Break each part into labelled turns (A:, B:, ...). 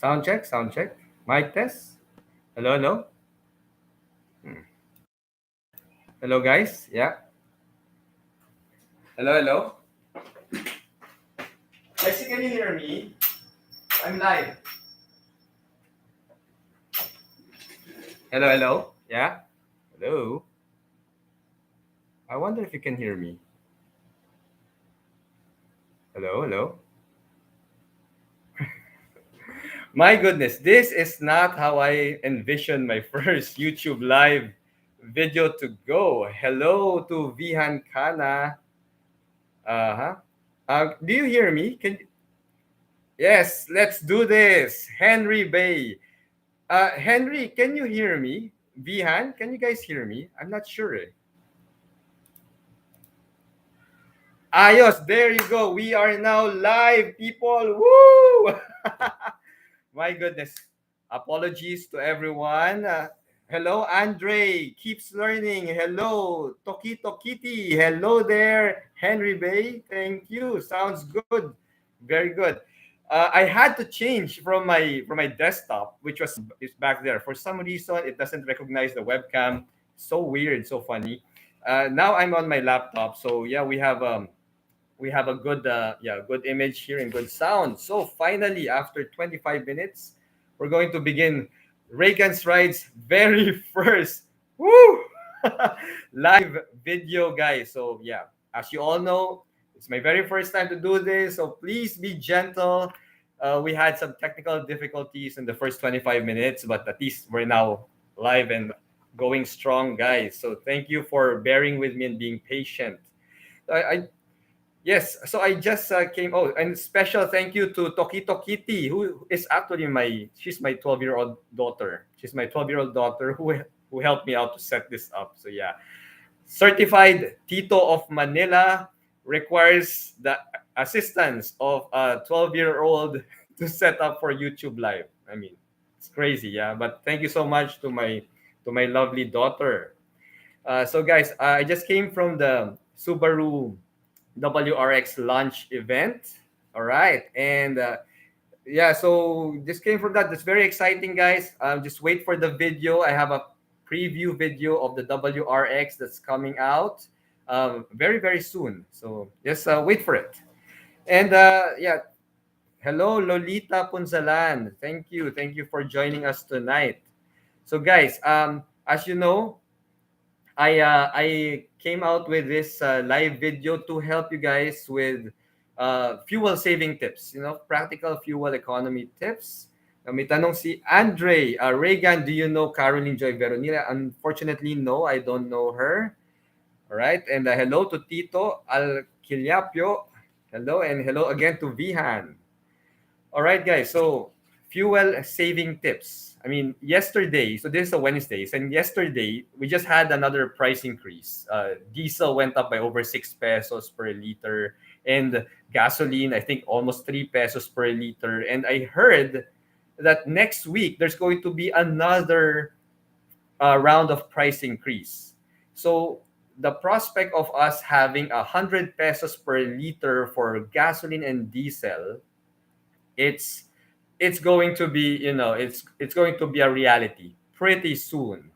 A: Sound check, sound check. Mic test. Hello, hello. Hmm. Hello, guys. Yeah. Hello, hello. Guys, can you hear me? I'm live. Hello, hello. Yeah. Hello. I wonder if you can hear me. Hello, hello. My goodness, this is not how I envisioned my first YouTube live video to go. Hello to Vihan Kana. Uh-huh. Do you hear me? Yes, let's do this. Henry Bay. Henry, can you hear me? Vihan, can you guys hear me? I'm not sure. Ayos, there you go. We are now live, people. Woo! My goodness. Apologies to everyone. Hello, Andre. Keeps learning. Hello, Tokito Kitty. Hello there, Henry Bay. Thank you. Sounds good. Very good. I had to change from my desktop, which was is back there. For some reason, it doesn't recognize the webcam. So weird, so funny. Now I'm on my laptop, so yeah, we have a good good image here and good sound. So finally, after 25 minutes, we're going to begin Reygan's Ride's very first woo live video, guys. So yeah, as you all know, it's my very first time to do this, so please be gentle. We had some technical difficulties in the first 25 minutes, but at least we're now live and going strong, guys. So thank you for bearing with me and being patient. I Yes, so I just came. Oh, and special thank you to Tokito Kitty, who is actually she's my 12-year-old daughter. She's my 12-year-old daughter who helped me out to set this up. So yeah, certified Tito of Manila requires the assistance of a 12-year-old to set up for YouTube Live. I mean, it's crazy, yeah. But thank you so much to my lovely daughter. So guys, I just came from the Subaru WRX launch event. All right. And yeah, so just came from that. That's very exciting, guys. Just wait for the video. I have a preview video of the WRX that's coming out very, very soon. So just wait for it. And yeah, hello, Lolita Punzalan. Thank you. Thank you for joining us tonight. So, guys, as you know, I came out with this live video to help you guys with fuel saving tips, practical fuel economy tips. May tanong si Andre, Reygan, do you know Caroline Joy Veronila? Unfortunately, no, I don't know her. All right, and hello to Tito Alquilapio. Hello, and hello again to Vihan. All right, guys. So, fuel saving tips. I mean, yesterday, so this is a Wednesday, and yesterday we just had another price increase. Diesel went up by over 6 pesos per liter, and gasoline, I think, almost 3 pesos per liter. And I heard that next week there's going to be another round of price increase. So, the prospect of us having 100 pesos per liter for gasoline and diesel, it's going to be, it's going to be a reality pretty soon.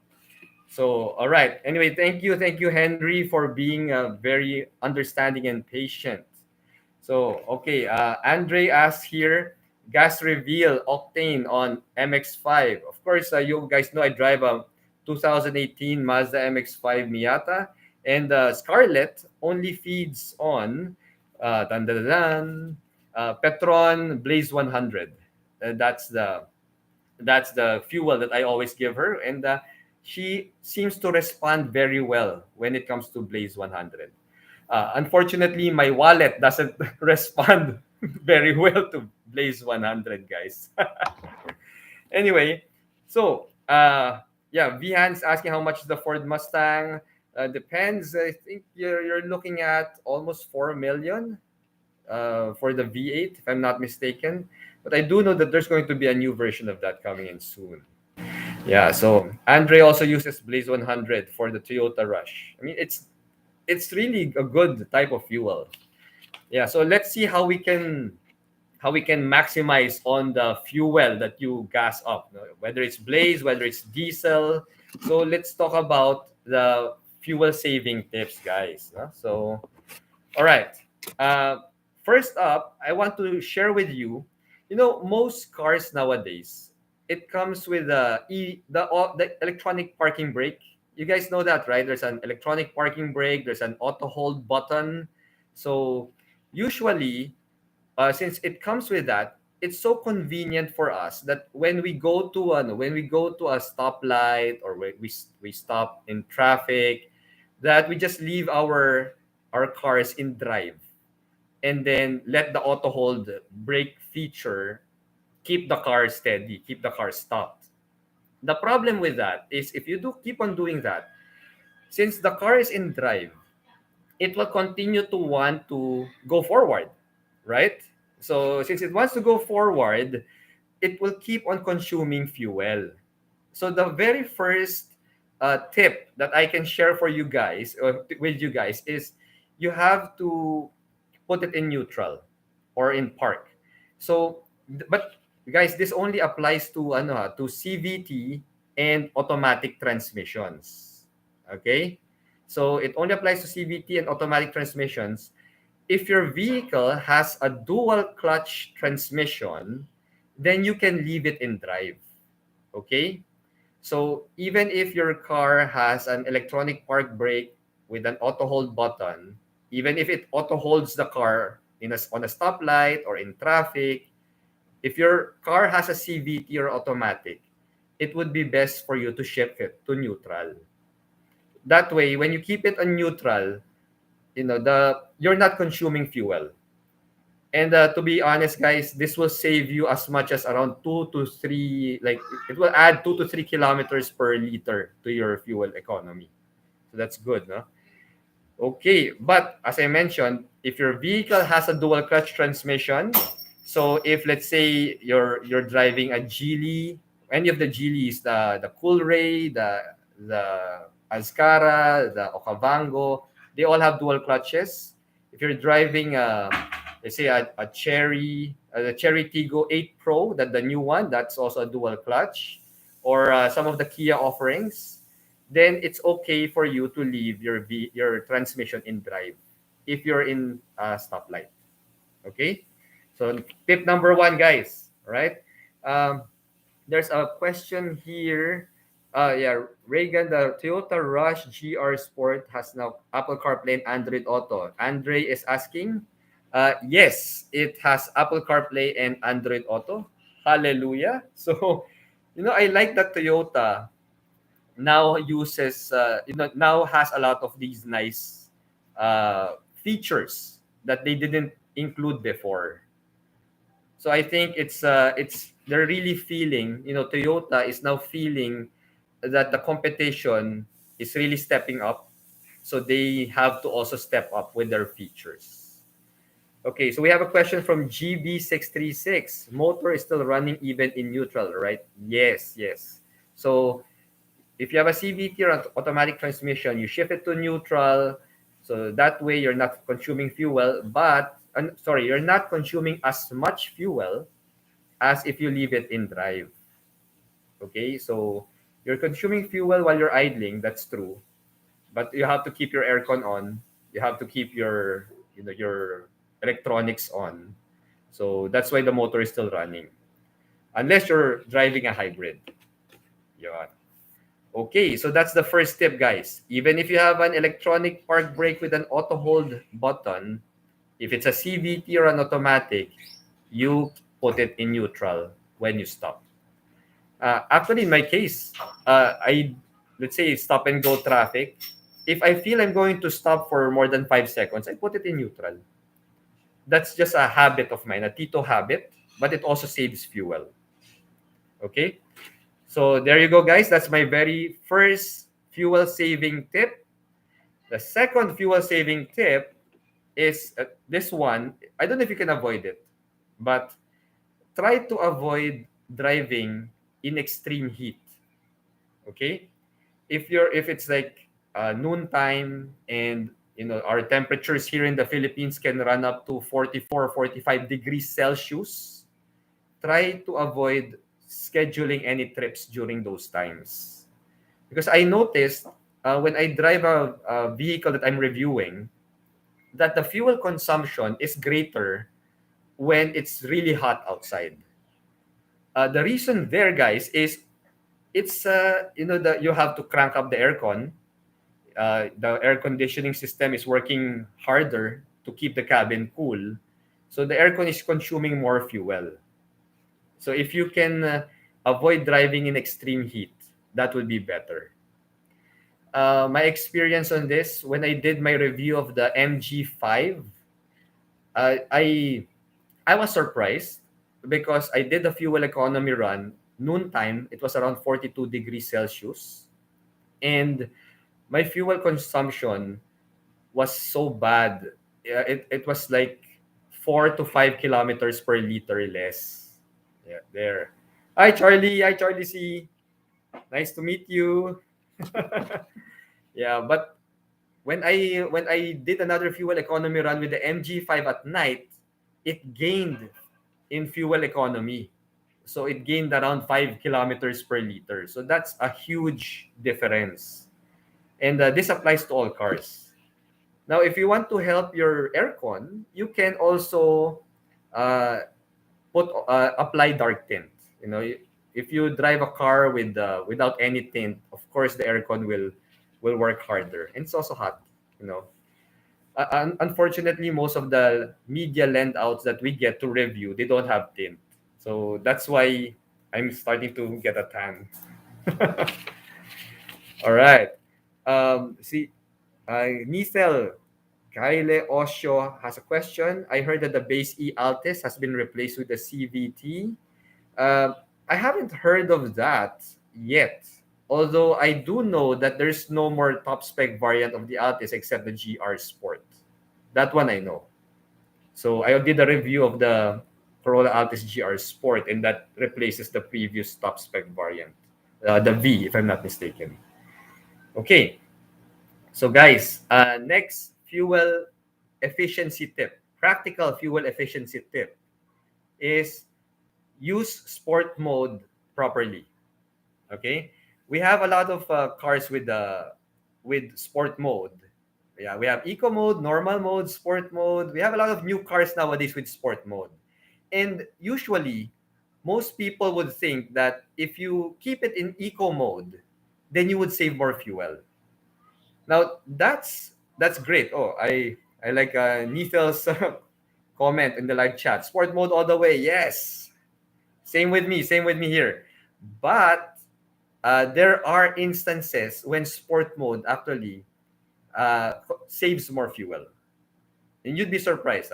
A: So all right, anyway, thank you, Henry, for being very understanding and patient. So okay, Andre asks here, gas reveal octane on MX-5. Of course, you guys know I drive a 2018 Mazda MX-5 Miata, and Scarlett only feeds on dun, dun, dun, dun, Petron Blaze 100. That's the fuel that I always give her, and she seems to respond very well when it comes to Blaze 100. Unfortunately, my wallet doesn't respond very well to Blaze 100, guys. Anyway, so yeah, Vihan's asking how much is the Ford Mustang. Depends. I think you're looking at almost 4 million for the V8, if I'm not mistaken. But I do know that there's going to be a new version of that coming in soon. Yeah, so Andre also uses Blaze 100 for the Toyota Rush. I mean, it's really a good type of fuel. Yeah, so let's see how we can maximize on the fuel that you gas up, no? Whether it's blaze, whether it's diesel. So let's talk about the fuel saving tips, guys, no? So all right. Uh, First up, I want to share with you. Most cars nowadays, it comes with the electronic parking brake. You guys know that, right? There's an electronic parking brake. There's an auto hold button. So usually, since it comes with that, it's so convenient for us that when we go to a stoplight, or we stop in traffic, that we just leave our cars in drive, and then let the auto hold brake feature keep the car steady, keep the car stopped. The problem with that is, if you do keep on doing that, since the car is in drive, it will continue to want to go forward, right? So since it wants to go forward, it will keep on consuming fuel. So the very first tip that I can share for you guys, or with you guys, is you have to put it in neutral or in park. So, but guys, this only applies to to CVT and automatic transmissions. Okay? So it only applies to CVT and automatic transmissions. If your vehicle has a dual clutch transmission, then you can leave it in drive. Okay? So even if your car has an electronic park brake with an auto hold button, even if it auto holds the car on a stoplight or in traffic, if your car has a CVT or automatic, it would be best for you to shift it to neutral. That way, when you keep it on neutral, you're not consuming fuel. And to be honest, guys, this will save you as much as around 2 to 3, like it will add 2 to 3 kilometers per liter to your fuel economy. So that's good, no? Okay, but as I mentioned, if your vehicle has a dual clutch transmission, so if let's say you're driving a Geely, any of the Geelys, the Coolray, the Azcara, the Okavango, they all have dual clutches. If you're driving let's say a Cherry, the Cherry Tigo 8 Pro, that the new one, that's also a dual clutch, or some of the Kia offerings, then it's okay for you to leave your transmission in drive if you're in a stoplight. Okay, so tip number one, guys. All right. There's a question here. Yeah, Reygan, the Toyota Rush GR Sport has now Apple CarPlay and Android Auto. Andre is asking. Yes, it has Apple CarPlay and Android Auto. Hallelujah. So, I like that Toyota now now has a lot of these nice features that they didn't include before. So I think it's they're really feeling, Toyota is now feeling that the competition is really stepping up, so they have to also step up with their features. Okay, so we have a question from GB636. Motor is still running even in neutral, right? Yes, yes. So if you have a CVT or automatic transmission, you shift it to neutral. So that way you're not consuming fuel, but sorry, you're not consuming as much fuel as if you leave it in drive. Okay, so you're consuming fuel while you're idling, that's true. But you have to keep your aircon on. You have to keep your electronics on. So that's why the motor is still running. Unless you're driving a hybrid. Yeah. Okay, so that's the first tip, guys. Even if you have an electronic park brake with an auto hold button, if it's a CVT or an automatic, you put it in neutral when you stop. Actually, in my case, I let's say stop and go traffic. If I feel I'm going to stop for more than 5 seconds, I put it in neutral. That's just a habit of mine, a Tito habit, but it also saves fuel. Okay? So there you go, guys. That's my very first fuel saving tip. The second fuel saving tip is this one. I don't know if you can avoid it, but try to avoid driving in extreme heat. Okay? If it's like noontime and Our temperatures here in the Philippines can run up to 44, 45 degrees Celsius. Try to avoid scheduling any trips during those times. Because I noticed when I drive a vehicle that I'm reviewing, that the fuel consumption is greater when it's really hot outside. The reason there, guys, is it's that you have to crank up the aircon. The air conditioning system is working harder to keep the cabin cool, so the aircon is consuming more fuel. So if you can avoid driving in extreme heat, that would be better. My experience on this, when I did my review of the MG5, uh, I I was surprised because I did a fuel economy run noontime. It was around 42 degrees Celsius, and my fuel consumption was so bad. It was like 4 to 5 kilometers per liter less. Yeah, there. Hi Charlie. Hi Charlie C. Nice to meet you. Yeah, but when I did another fuel economy run with the MG5 at night, it gained in fuel economy. So it gained around 5 kilometers per liter. So that's a huge difference. And this applies to all cars. Now, if you want to help your aircon, you can also uh, apply dark tint. If you drive a car without any tint, of course the aircon will work harder, and it's also hot. You know, Unfortunately, most of the media lend outs that we get to review, they don't have tint, so that's why I'm starting to get a tan. All right. See, Nithel Kyle Osho has a question. I heard that the base E Altis has been replaced with the CVT. Uh, I haven't heard of that yet. Although I do know that there's no more top spec variant of the Altis except the GR Sport. That one I know. So I did a review of the Corolla Altis GR Sport, and that replaces the previous top spec variant, the V, if I'm not mistaken. Okay, so guys, next fuel efficiency tip, practical fuel efficiency tip is use sport mode properly. Okay, we have a lot of cars with sport mode. Yeah, we have eco mode, normal mode, sport mode. We have a lot of new cars nowadays with sport mode. And usually, most people would think that if you keep it in eco mode, then you would save more fuel. Now, that's great. Oh, I like Nithel's comment in the live chat. Sport mode all the way. Yes. Same with me. Same with me here. But there are instances when sport mode actually saves more fuel. And you'd be surprised.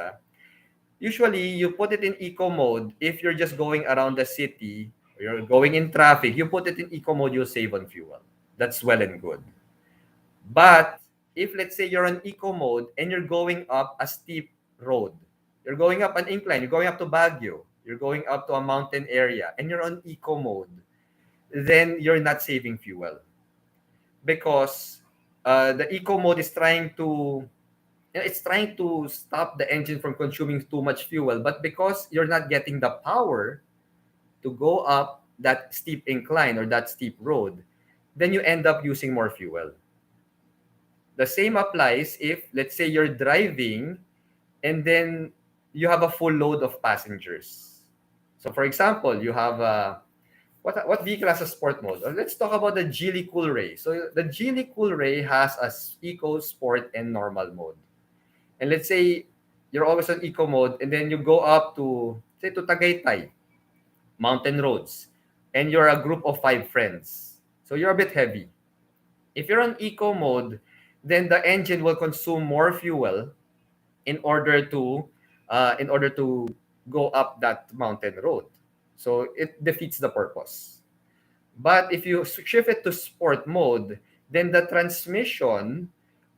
A: Usually, you put it in eco mode if you're just going around the city, or you're going in traffic, you put it in eco mode, you'll save on fuel. That's well and good. But if let's say you're on eco mode and you're going up a steep road, you're going up an incline, you're going up to Baguio, you're going up to a mountain area, and you're on eco mode, then you're not saving fuel because the eco mode is trying to it's trying to stop the engine from consuming too much fuel, but because you're not getting the power to go up that steep incline or that steep road, then you end up using more fuel. The same applies if let's say you're driving and then you have a full load of passengers. So for example, you have a what vehicle has a sport mode? Let's talk about the Geely Coolray. So the Geely Coolray has a eco, sport, and normal mode. And let's say you're always on eco mode, and then you go up to say to Tagaytay, mountain roads, and you're a group of 5 friends. So you're a bit heavy. If you're on eco mode, then the engine will consume more fuel in order to go up that mountain road. So it defeats the purpose. But if you shift it to sport mode, then the transmission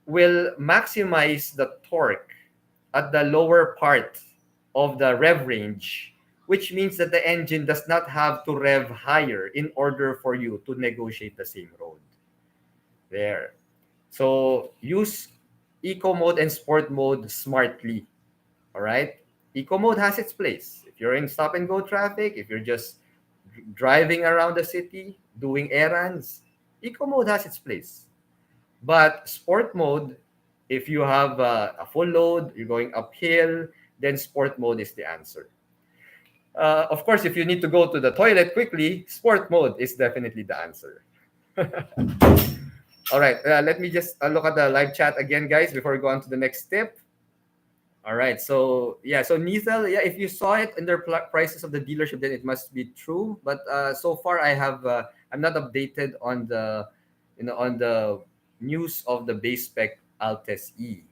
A: will maximize the torque at the lower part of the rev range, which means that the engine does not have to rev higher in order for you to negotiate the same road. There. So use eco mode and sport mode smartly. All right. Eco mode has its place. If you're in stop and go traffic, if you're just driving around the city, doing errands, eco mode has its place. But sport mode, if you have a full load, you're going uphill, then sport mode is the answer. Of course, if you need to go to the toilet quickly, sport mode is definitely the answer. All right, let me just look at the live chat again, guys, before we go on to the next tip. All right, so yeah, so Nithal, yeah, if you saw it in their prices of the dealership, then it must be true. But so far, I'm not updated on the news of the base spec Altes E.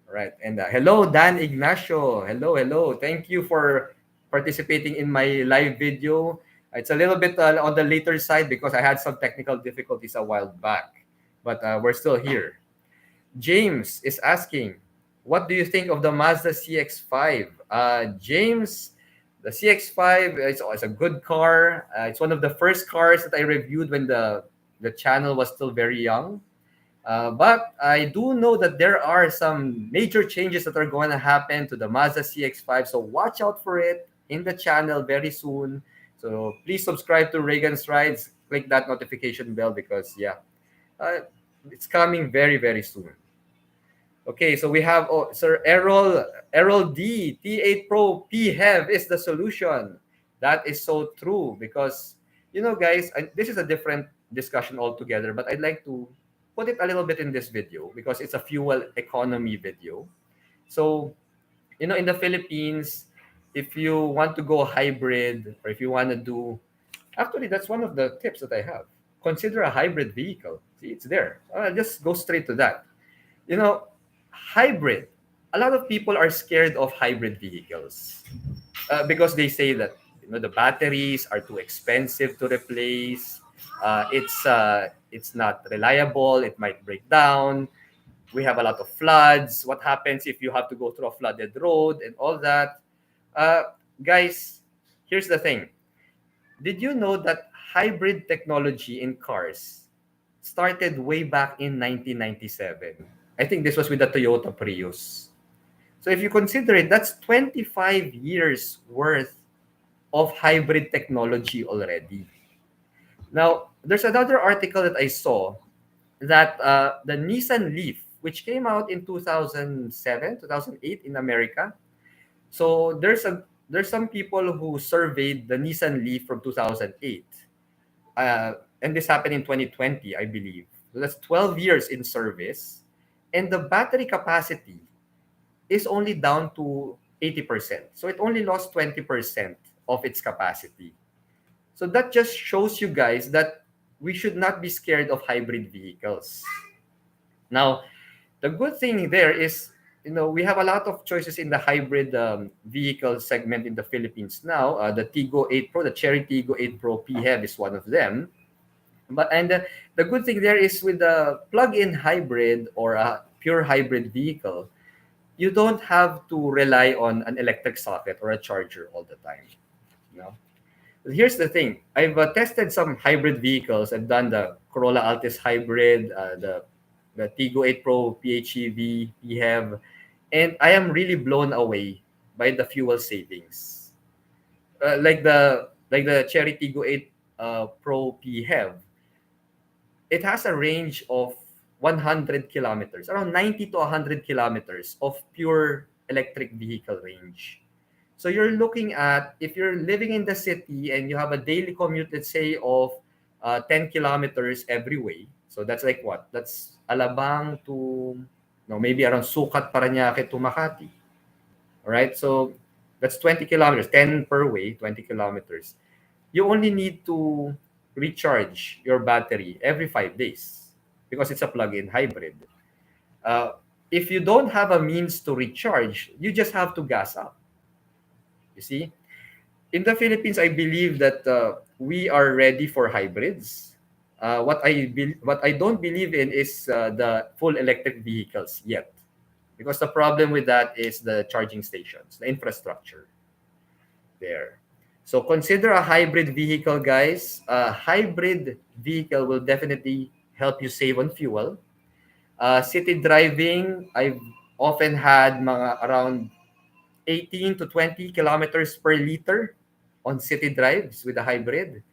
A: All right, and hello Dan Ignacio, hello, thank you for participating in my live video. It's a little bit on the later side because I had some technical difficulties a while back, but we're still here. James is asking, what do you think of the Mazda CX-5? James, the CX-5 is a good car. It's one of the first cars that I reviewed when the channel was still very young. But I do know that there are some major changes that are going to happen to the Mazda CX-5. So watch out for it in the channel very soon. So please subscribe to Reygan's Rides. Click that notification bell because, yeah, uh, it's coming very, very soon. Okay, so we have Sir Errol D. T8 Pro PHEV is the solution. That is so true because, guys, this is a different discussion altogether, but I'd like to put it a little bit in this video because it's a fuel economy video. So, in the Philippines, if you want to go hybrid or if you want to do, actually, that's one of the tips that I have. Consider a hybrid vehicle. See, it's there. I'll just go straight to that. You know, hybrid. A lot of people are scared of hybrid vehicles because they say that the batteries are too expensive to replace. It's not reliable. It might break down. We have a lot of floods. What happens if you have to go through a flooded road and all that? Guys, here's the thing. Did you know that hybrid technology in cars started way back in 1997? I think this was with the Toyota Prius. So if you consider it, that's 25 years worth of hybrid technology already. Now, there's another article that I saw that the Nissan Leaf, which came out in 2007, 2008 in America. So there's some people who surveyed the Nissan Leaf from 2008. And this happened in 2020, I believe. So that's 12 years in service. And the battery capacity is only down to 80%. So it only lost 20% of its capacity. So that just shows you guys that we should not be scared of hybrid vehicles. Now, the good thing there is, we have a lot of choices in the hybrid vehicle segment in the Philippines now. The Tigo 8 Pro, the Cherry Tigo 8 Pro PHEV is one of them. The good thing there is with the plug-in hybrid or a pure hybrid vehicle, you don't have to rely on an electric socket or a charger all the time. You know, here's the thing: I've tested some hybrid vehicles. I've done the Corolla Altis hybrid, the Tigo 8 Pro PHEV, PHEV, and I am really blown away by the fuel savings. Like the Cherry Tigo 8 Pro PHEV, it has a range of 100 kilometers, around 90 to 100 kilometers of pure electric vehicle range. So you're looking at, if you're living in the city and you have a daily commute, let's say, of 10 kilometers every way. So that's like what? That's Alabang to, no, maybe around Sukat, Parañaque to Makati. All right. So that's 20 kilometers, 10 per way, 20 kilometers. You only need to recharge your battery every 5 days because it's a plug-in hybrid. Uh, if you don't have a means to recharge, you just have to gas up. You see, in the Philippines, I believe that we are ready for hybrids. What I don't believe in is the full electric vehicles yet, because the problem with that is the charging stations, the infrastructure there. So consider a hybrid vehicle, guys. A hybrid vehicle will definitely help you save on fuel. City driving, I've often had mga around 18 to 20 kilometers per liter on city drives with a hybrid.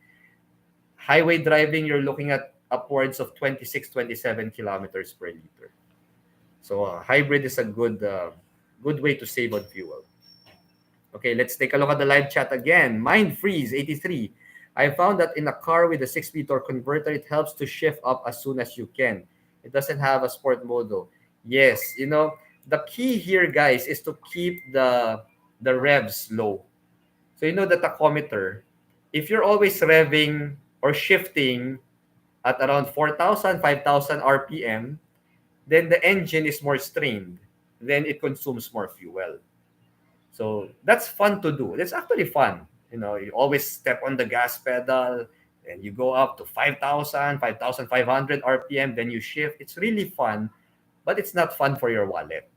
A: Highway driving, you're looking at upwards of 26, 27 kilometers per liter. So hybrid is a good way to save on fuel. Okay, let's take a look at the live chat again. Mind Freeze 83. I found that in a car with a 6 speed or converter, it helps to shift up as soon as you can. It doesn't have a sport mode though. Yes, the key here, guys, is to keep the revs low. So the tachometer, if you're always revving or shifting at around 4,000, 5,000 RPM, then the engine is more strained. Then it consumes more fuel. So that's fun to do. It's actually fun. You always step on the gas pedal and you go up to 5,000, 5,500 RPM, then you shift. It's really fun, but it's not fun for your wallet.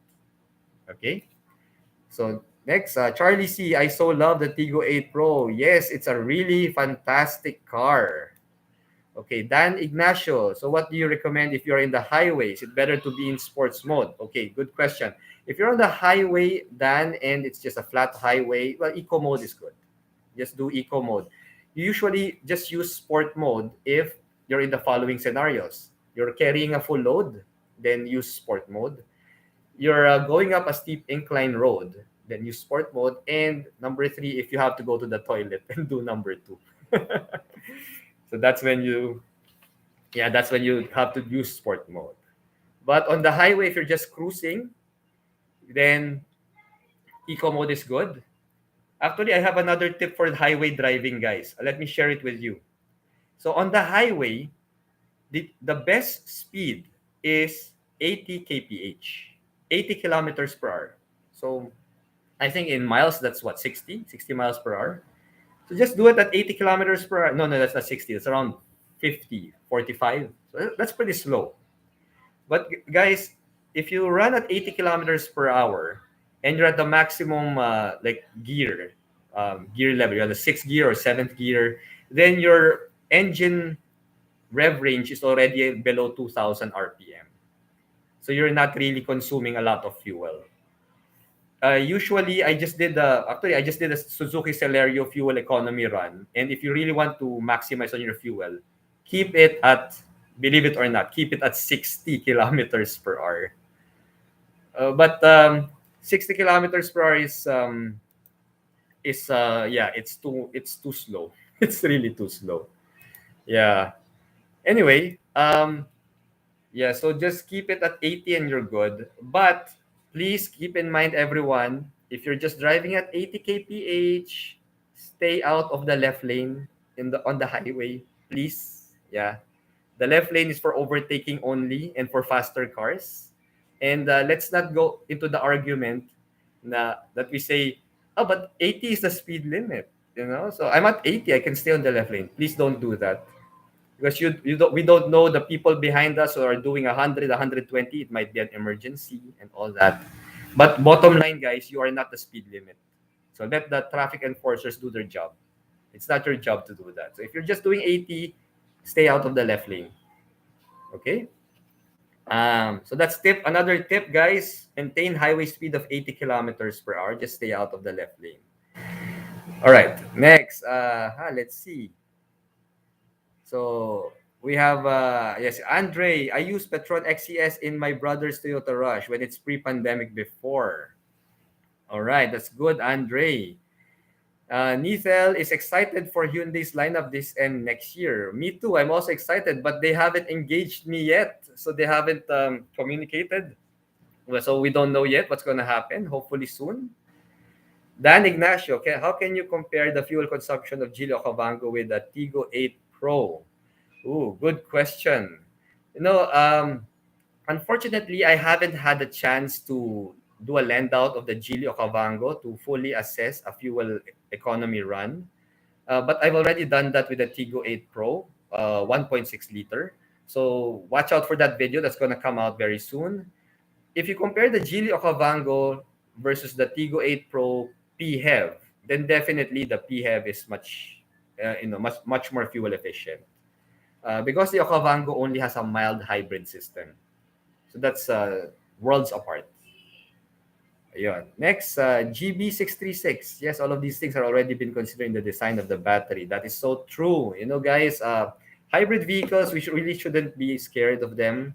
A: Okay? So next, Charlie C. I so love the Tigo 8 Pro. Yes, it's a really fantastic car. Okay, Dan Ignacio. So what do you recommend if you're in the highway? Is it better to be in sports mode? Okay, good question. If you're on the highway, Dan, and it's just a flat highway, well, eco mode is good. Just do eco mode. You usually just use sport mode if you're in the following scenarios. You're carrying a full load, then use sport mode. You're going up a steep incline road, then use sport mode. And number 3, if you have to go to the toilet, then do number 2. So that's when you have to use sport mode. But on the highway, if you're just cruising, then eco mode is good. Actually, I have another tip for highway driving, guys. Let me share it with you. So on the highway, the best speed is 80 kph, 80 kilometers per hour. So I think in miles, that's what, 60 miles per hour. So just do it at 80 kilometers per hour. No, that's not 60. It's around 50, 45. So that's pretty slow. But guys, if you run at 80 kilometers per hour and you're at the maximum gear level, you're at the 6th gear or 7th gear, then your engine rev range is already below 2,000 RPM. So you're not really consuming a lot of fuel. Usually, I just did a Suzuki Celerio fuel economy run. And if you really want to maximize on your fuel, keep it at, believe it or not, keep it at 60 kilometers per hour. But 60 kilometers per hour it's too slow. It's really too slow. Yeah. Anyway, so just keep it at 80 and you're good. But please keep in mind, everyone, if you're just driving at 80 kph, stay out of the left lane on the highway, please. Yeah. The left lane is for overtaking only and for faster cars. And let's not go into the argument that we say, oh, but 80 is the speed limit. So I'm at 80, I can stay on the left lane. Please don't do that. Because we don't know the people behind us who are doing 100, 120. It might be an emergency and all that. But bottom line, guys, you are not the speed limit. So let the traffic enforcers do their job. It's not your job to do that. So if you're just doing 80, stay out of the left lane. Okay? So that's another tip, guys. Maintain highway speed of 80 kilometers per hour. Just stay out of the left lane. All right. Next, let's see. So we have yes, Andre. I use Petron XCS in my brother's Toyota Rush when it's pre-pandemic before. All right, that's good, Andre. Nithel is excited for Hyundai's lineup this and next year. Me too. I'm also excited, but they haven't engaged me yet, so they haven't communicated. So we don't know yet what's going to happen. Hopefully soon. Dan Ignacio, okay, how can you compare the fuel consumption of Gilokavango with the Tigo 8 Pro? Ooh, good question. Unfortunately, I haven't had a chance to do a lend out of the Gilokavango to fully assess a fuel economy run. But I've already done that with the Tigo 8 Pro, 1.6 liter. So watch out for that video. That's going to come out very soon. If you compare the Gilokavango versus the Tigo 8 Pro PHEV, then definitely the PHEV is much more fuel efficient. Because the Okavango only has a mild hybrid system. So So that's worlds apart. Ayun. Next, GB636. Yes, all of these things are already been considered in the design of the battery. That is so true. You know, guys, hybrid vehicles, we really shouldn't be scared of them.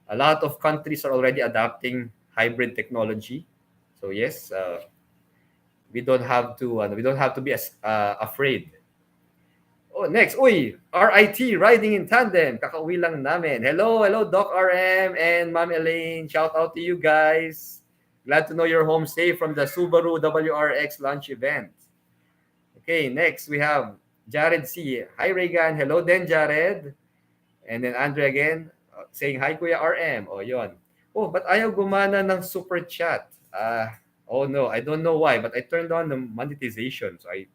A: A lot of countries are already adopting hybrid technology. So yes, we don't have to be as afraid. Oh, next. Uy, RIT, riding in tandem. Kakauwi lang namin. Hello, hello, Doc RM and Ma'am Elaine. Shout out to you guys. Glad to know you're home safe from the Subaru WRX launch event. Okay, next we have Jared C. Hi, Reygan. Hello then, Jared. And then Andre again, saying, hi, Kuya RM. Oh, yon. Oh, but ayaw gumana ng super chat. Oh no, I don't know why, but I turned on the monetization. So I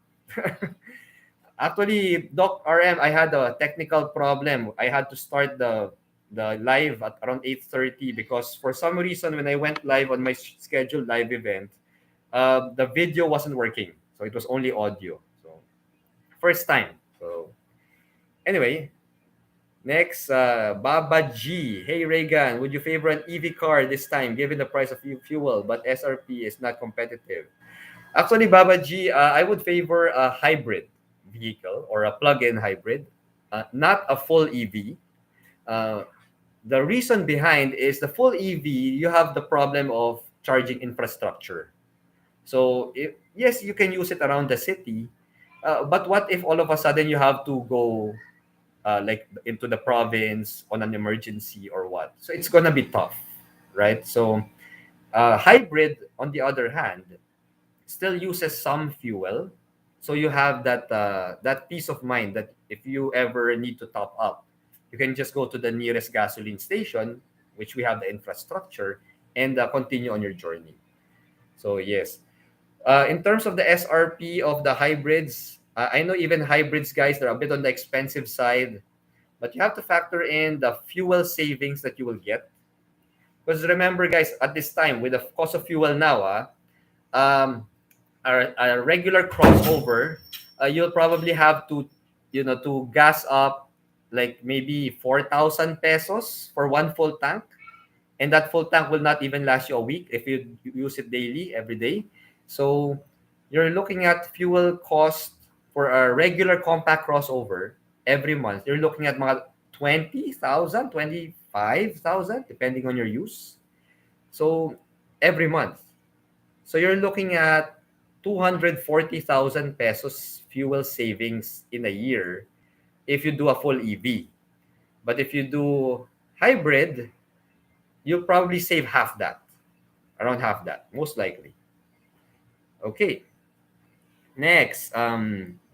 A: actually, Doc RM, I had a technical problem. I had to start the live at around 8:30 because for some reason when I went live on my scheduled live event, the video wasn't working. So it was only audio. So first time. So anyway, next, Baba G. Hey Reygan, would you favor an EV car this time given the price of fuel but SRP is not competitive? Actually, Baba G, I would favor a hybrid vehicle or a plug-in hybrid, not a full EV. Uh, the reason behind is the full EV, you have the problem of charging infrastructure. So, yes, you can use it around the city, but what if all of a sudden you have to go like into the province on an emergency or what? So it's gonna be tough, right? So, hybrid, on the other hand, still uses some fuel, so you have that peace of mind that if you ever need to top up, you can just go to the nearest gasoline station, which we have the infrastructure, and continue on your journey. So yes, in terms of the SRP of the hybrids, I know even hybrids, guys, they're a bit on the expensive side, but you have to factor in the fuel savings that you will get. Because remember, guys, at this time with the cost of fuel now, um, a regular crossover, you'll probably have to, to gas up like maybe 4,000 pesos for one full tank. And that full tank will not even last you a week if you use it daily, every day. So you're looking at fuel cost for a regular compact crossover every month. You're looking at mga 20,000, 25,000, depending on your use. So every month. So you're looking at 240,000 pesos fuel savings in a year if you do a full EV. But if you do hybrid, you'll probably save half that, around half that, most likely. Okay. Next,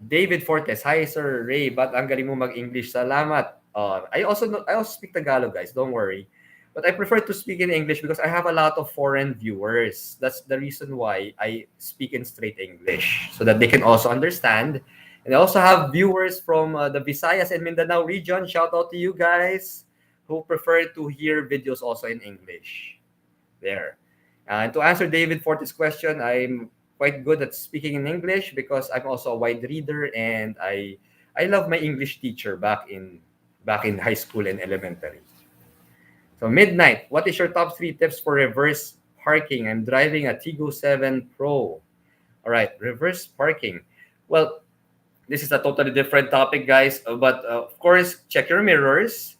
A: David Fortes. Hi, Sir Ray. But ang galing mo mag-English. Salamat. I also speak Tagalog, guys. Don't worry. But I prefer to speak in English because I have a lot of foreign viewers. That's the reason why I speak in straight English so that they can also understand. And I also have viewers from the Visayas and Mindanao region. Shout out to you guys who prefer to hear videos also in English. There. And to answer David Forte's question, I'm quite good at speaking in English because I'm also a wide reader and I love my English teacher back in high school and elementary. So Midnight, what is your top 3 tips for reverse parking? I'm driving a Tigo 7 Pro. All right, reverse parking. Well, this is a totally different topic, guys. But of course, check your mirrors.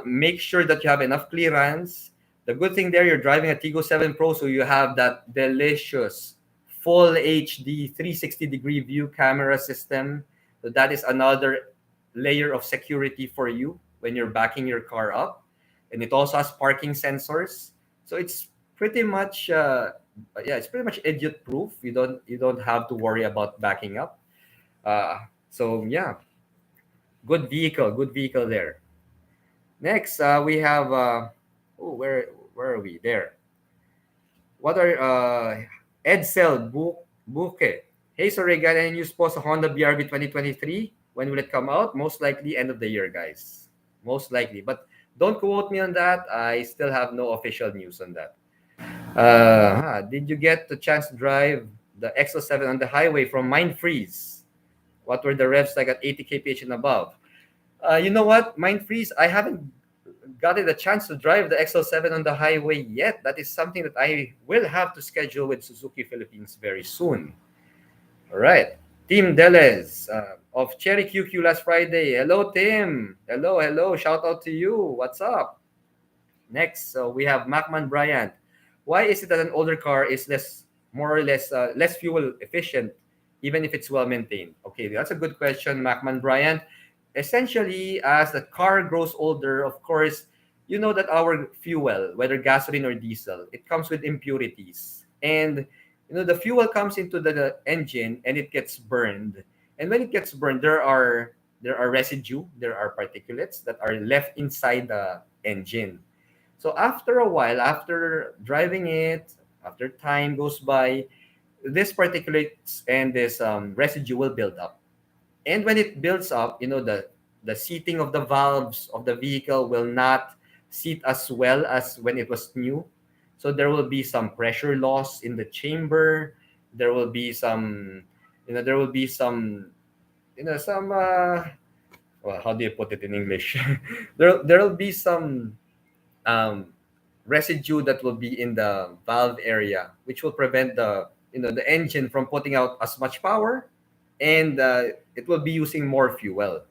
A: Make sure that you have enough clearance. The good thing there, you're driving a Tigo 7 Pro, so you have that delicious full HD 360-degree view camera system. So that is another layer of security for you when you're backing your car up. And it also has parking sensors. So it's pretty much it's pretty much idiot proof. You don't have to worry about backing up. So yeah, good vehicle there. Next, we have where are we there? What are Edsel Buke? Hey, sorry, guys, any news post a Honda BRV 2023? When will it come out? Most likely end of the year, guys. Most likely, but don't quote me on that. I still have no official news on that. Did you get the chance to drive the XL7 on the highway from Mind Freeze? What were the revs like at 80 kph and above? You know what? Mind Freeze, I haven't gotten the chance to drive the XL7 on the highway yet. That is something that I will have to schedule with Suzuki Philippines very soon. All right. Tim Delez of Cherry QQ last Friday. Hello, Tim. Hello, hello. Shout out to you. What's up? Next, we have Macman Bryant. Why is it that an older car is more or less, less fuel efficient, even if it's well maintained? Okay, that's a good question, Macman Bryant. Essentially, as the car grows older, of course, you know that our fuel, whether gasoline or diesel, it comes with impurities, and the fuel comes into the engine and it gets burned. And when it gets burned, there are residue, there are particulates that are left inside the engine. So after a while, after driving it, after time goes by, this particulates and this residue will build up. And when it builds up, the seating of the valves of the vehicle will not seat as well as when it was new. So there will be some pressure loss in the chamber. There will be some, there will be some, some. Well, how do you put it in English? There will be some um, residue that will be in the valve area, which will prevent the engine from putting out as much power, and it will be using more fuel.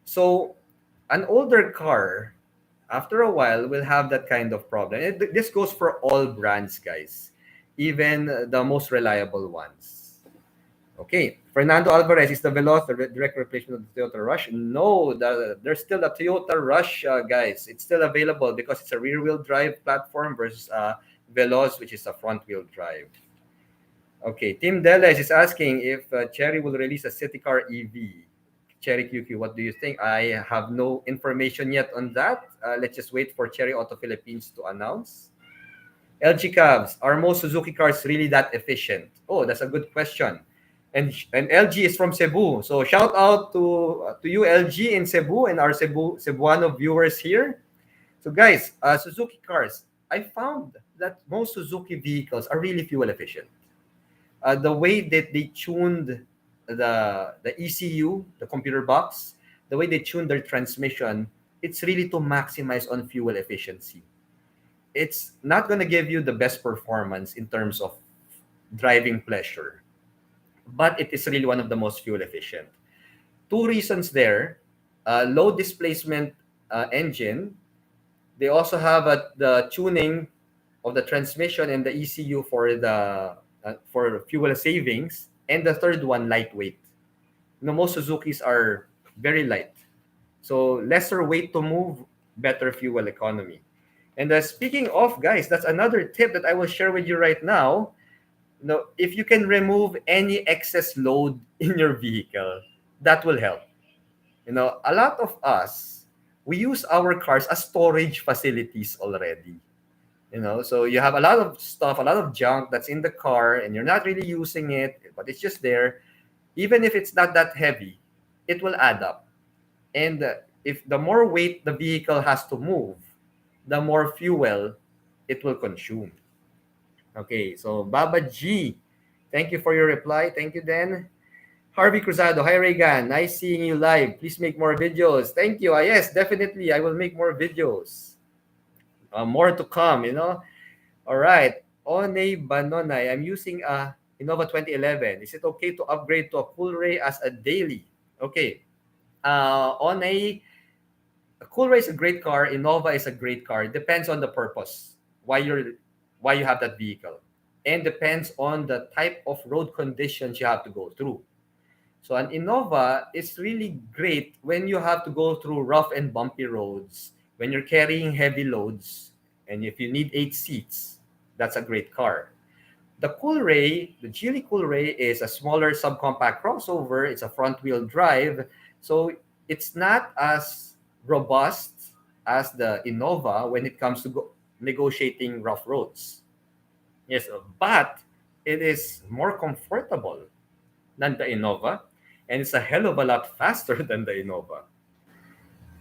A: So an older car, after a while, will have that kind of problem. This goes for all brands, guys, even the most reliable ones. Okay, Fernando Alvarez, is the Veloz the direct replacement of the Toyota Rush? No, there's still a Toyota Rush, guys. It's still available because it's a rear-wheel drive platform versus Veloz, which is a front-wheel drive. Okay, Tim Deles is asking if Chery will release a city car EV. Chery QQ, what do you think? I have no information yet on that. Let's just wait for Chery Auto Philippines to announce. LG Cabs, are most Suzuki cars really that efficient? Oh, that's a good question. And LG is from Cebu. So shout out to you, LG in Cebu, and our Cebuano viewers here. So guys, Suzuki cars, I found that most Suzuki vehicles are really fuel efficient. The way that they tuned the ECU, the computer box, the way they tuned their transmission, it's really to maximize on fuel efficiency. It's not going to give you the best performance in terms of driving pleasure, but it is really one of the most fuel efficient. Two reasons there: low displacement engine. They also have the tuning of the transmission and the ECU for fuel savings, and the third one, lightweight. Most Suzukis are very light, so lesser weight to move, better fuel economy. And speaking of, guys, that's another tip that I will share with you right now. If you can remove any excess load in your vehicle, that will help. A lot of us, we use our cars as storage facilities already. So you have a lot of stuff, a lot of junk that's in the car, and you're not really using it, but it's just there. Even if it's not that heavy, it will add up. And if the more weight the vehicle has to move, the more fuel it will consume. Okay, so Baba G, thank you for your reply. Thank you, Dan. Harvey Cruzado, hi Reygan, nice seeing you live. Please make more videos. Thank you. Yes, definitely, I will make more videos. More to come, All right. One Banonay, I'm using a Innova 2011. Is it okay to upgrade to a Coolray as a daily? Okay. Coolray is a great car. Innova is a great car. It depends on the purpose, why you have that vehicle, and depends on the type of road conditions you have to go through. So an Innova is really great when you have to go through rough and bumpy roads, when you're carrying heavy loads, and if you need 8 seats, that's a great car. The Coolray, the Geely Coolray, is a smaller subcompact crossover. It's a front-wheel drive, so it's not as robust as the Innova when it comes to negotiating rough roads. Yes, but it is more comfortable than the Innova, and it's a hell of a lot faster than the Innova.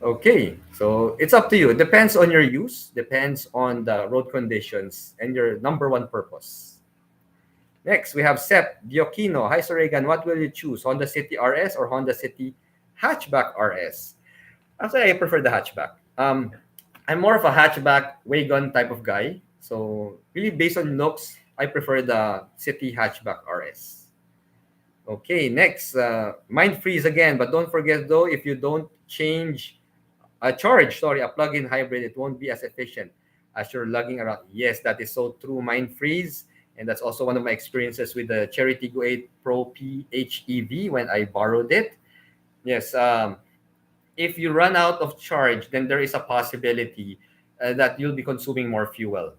A: Okay, so it's up to you. It depends on your use, depends on the road conditions, and your number one purpose. Next, we have Sep Diokino. Hi, Sir Reygan. What will you choose, Honda City RS or Honda City Hatchback RS? Actually, I prefer the hatchback. I'm more of a hatchback wagon type of guy. So really based on looks, I prefer the City Hatchback RS. Okay, next, mind freeze again, but don't forget though, if you don't change a plug-in hybrid, it won't be as efficient as you're lugging around. Yes, that is so true, mind freeze. And that's also one of my experiences with the Cherry Tiggo 8 Pro PHEV when I borrowed it. Yes, if you run out of charge, then there is a possibility that you'll be consuming more fuel.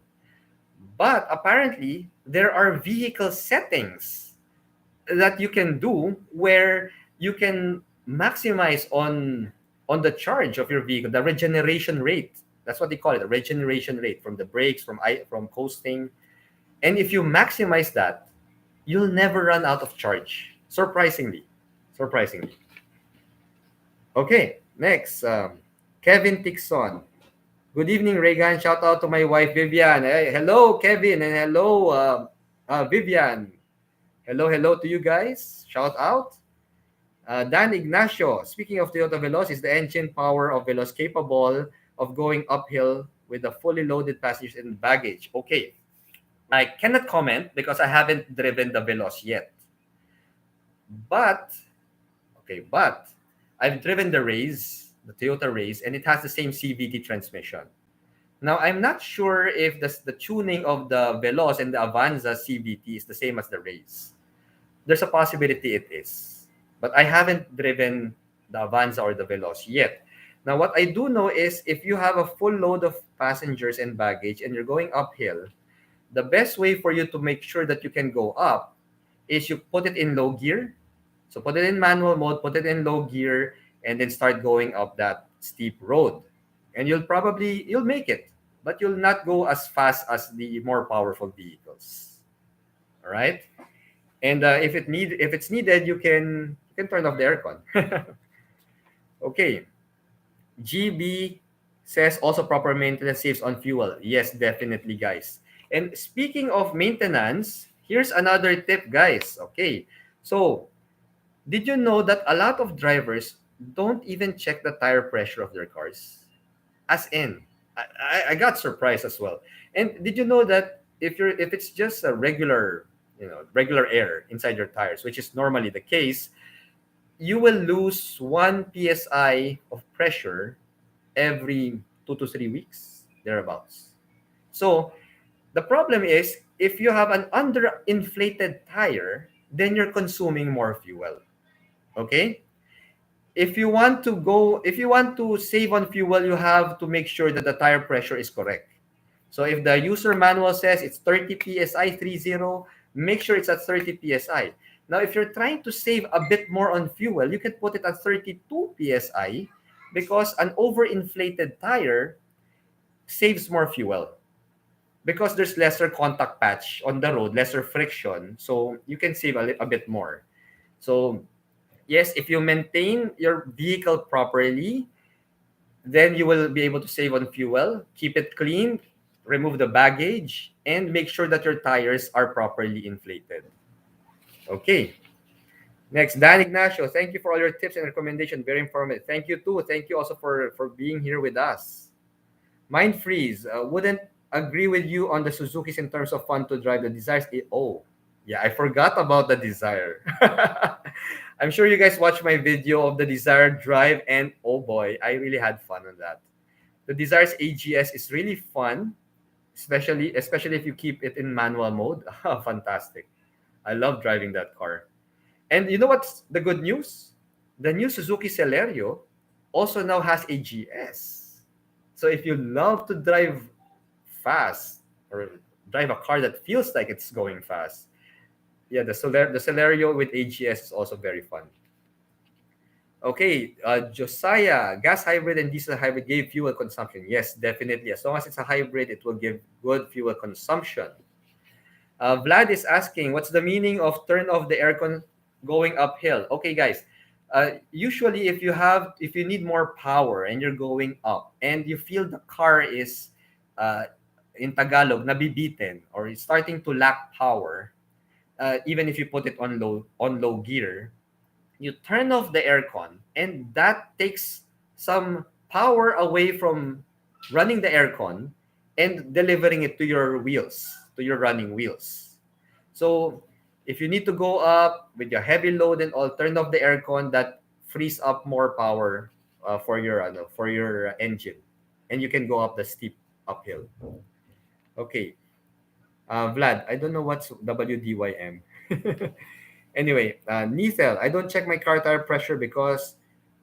A: But apparently, there are vehicle settings that you can do where you can maximize on the charge of your vehicle, the regeneration rate. That's what they call it, the regeneration rate from the brakes, from coasting. And if you maximize that, you'll never run out of charge. Surprisingly, surprisingly. Okay, next, Kevin Tixon. Good evening, Reygan. Shout out to my wife, Vivian. Hey, hello, Kevin, and hello, Vivian. Hello, hello to you guys. Shout out. Dan Ignacio. Speaking of Toyota Veloz, is the engine power of Veloz capable of going uphill with a fully loaded passengers and baggage? Okay, I cannot comment because I haven't driven the Veloz yet. But but I've driven the Race, the Toyota Race, and it has the same CVT transmission. Now, I'm not sure if the tuning of the Veloz and the Avanza CVT is the same as the Race. There's a possibility it is, but I haven't driven the Avanza or the Veloz yet. Now, what I do know is if you have a full load of passengers and baggage and you're going uphill, the best way for you to make sure that you can go up is you put it in low gear. So put it in manual mode, put it in low gear, and then start going up that steep road. And you'll make it, but you'll not go as fast as the more powerful vehicles. All right. And if it's needed, you can turn off the aircon. Okay. GB says also proper maintenance saves on fuel. Yes, definitely, guys. And speaking of maintenance, here's another tip, guys. Okay. So, did you know that a lot of drivers don't even check the tire pressure of their cars? As in, I got surprised as well. And did you know that if it's just a regular air inside your tires, which is normally the case, you will lose 1 psi of pressure every 2 to 3 weeks, thereabouts. So the problem is if you have an underinflated tire, then you're consuming more fuel. Okay? If you want to save on fuel, you have to make sure that the tire pressure is correct. So if the user manual says it's 30 psi 30, make sure it's at 30 psi. Now if you're trying to save a bit more on fuel, you can put it at 32 psi because an overinflated tire saves more fuel because there's lesser contact patch on the road, lesser friction, so you can save a bit more. So yes, if you maintain your vehicle properly, then you will be able to save on fuel, keep it clean, remove the baggage, and make sure that your tires are properly inflated. Okay. Next, Dan Ignacio, thank you for all your tips and recommendations. Very informative. Thank you too. Thank you also for being here with us. Mind freeze. Wouldn't agree with you on the Suzuki's in terms of fun to drive. The desires. Oh, yeah, I forgot about the desire. I'm sure you guys watched my video of the Desire drive, and oh boy, I really had fun on that. The Desire's AGS is really fun, especially if you keep it in manual mode. Fantastic. I love driving that car. And you know what's the good news? The new Suzuki Celerio also now has AGS. So if you love to drive fast or drive a car that feels like it's going fast, yeah, the Celerio with AGS is also very fun. Okay, Josiah, gas hybrid and diesel hybrid gave fuel consumption. Yes, definitely. As long as it's a hybrid, it will give good fuel consumption. Vlad is asking, what's the meaning of turn off the aircon going uphill? Okay, guys. Usually, if you need more power and you're going up and you feel the car is, in Tagalog, nabibitin or it's starting to lack power, even if you put it on low gear, you turn off the aircon, and that takes some power away from running the aircon and delivering it to your wheels, to your running wheels. So if you need to go up with your heavy load and all, turn off the aircon. That frees up more power for your engine, and you can go up the steep uphill. Okay, Vlad, I don't know what's WDYM. Anyway, Nethel, I don't check my car tire pressure because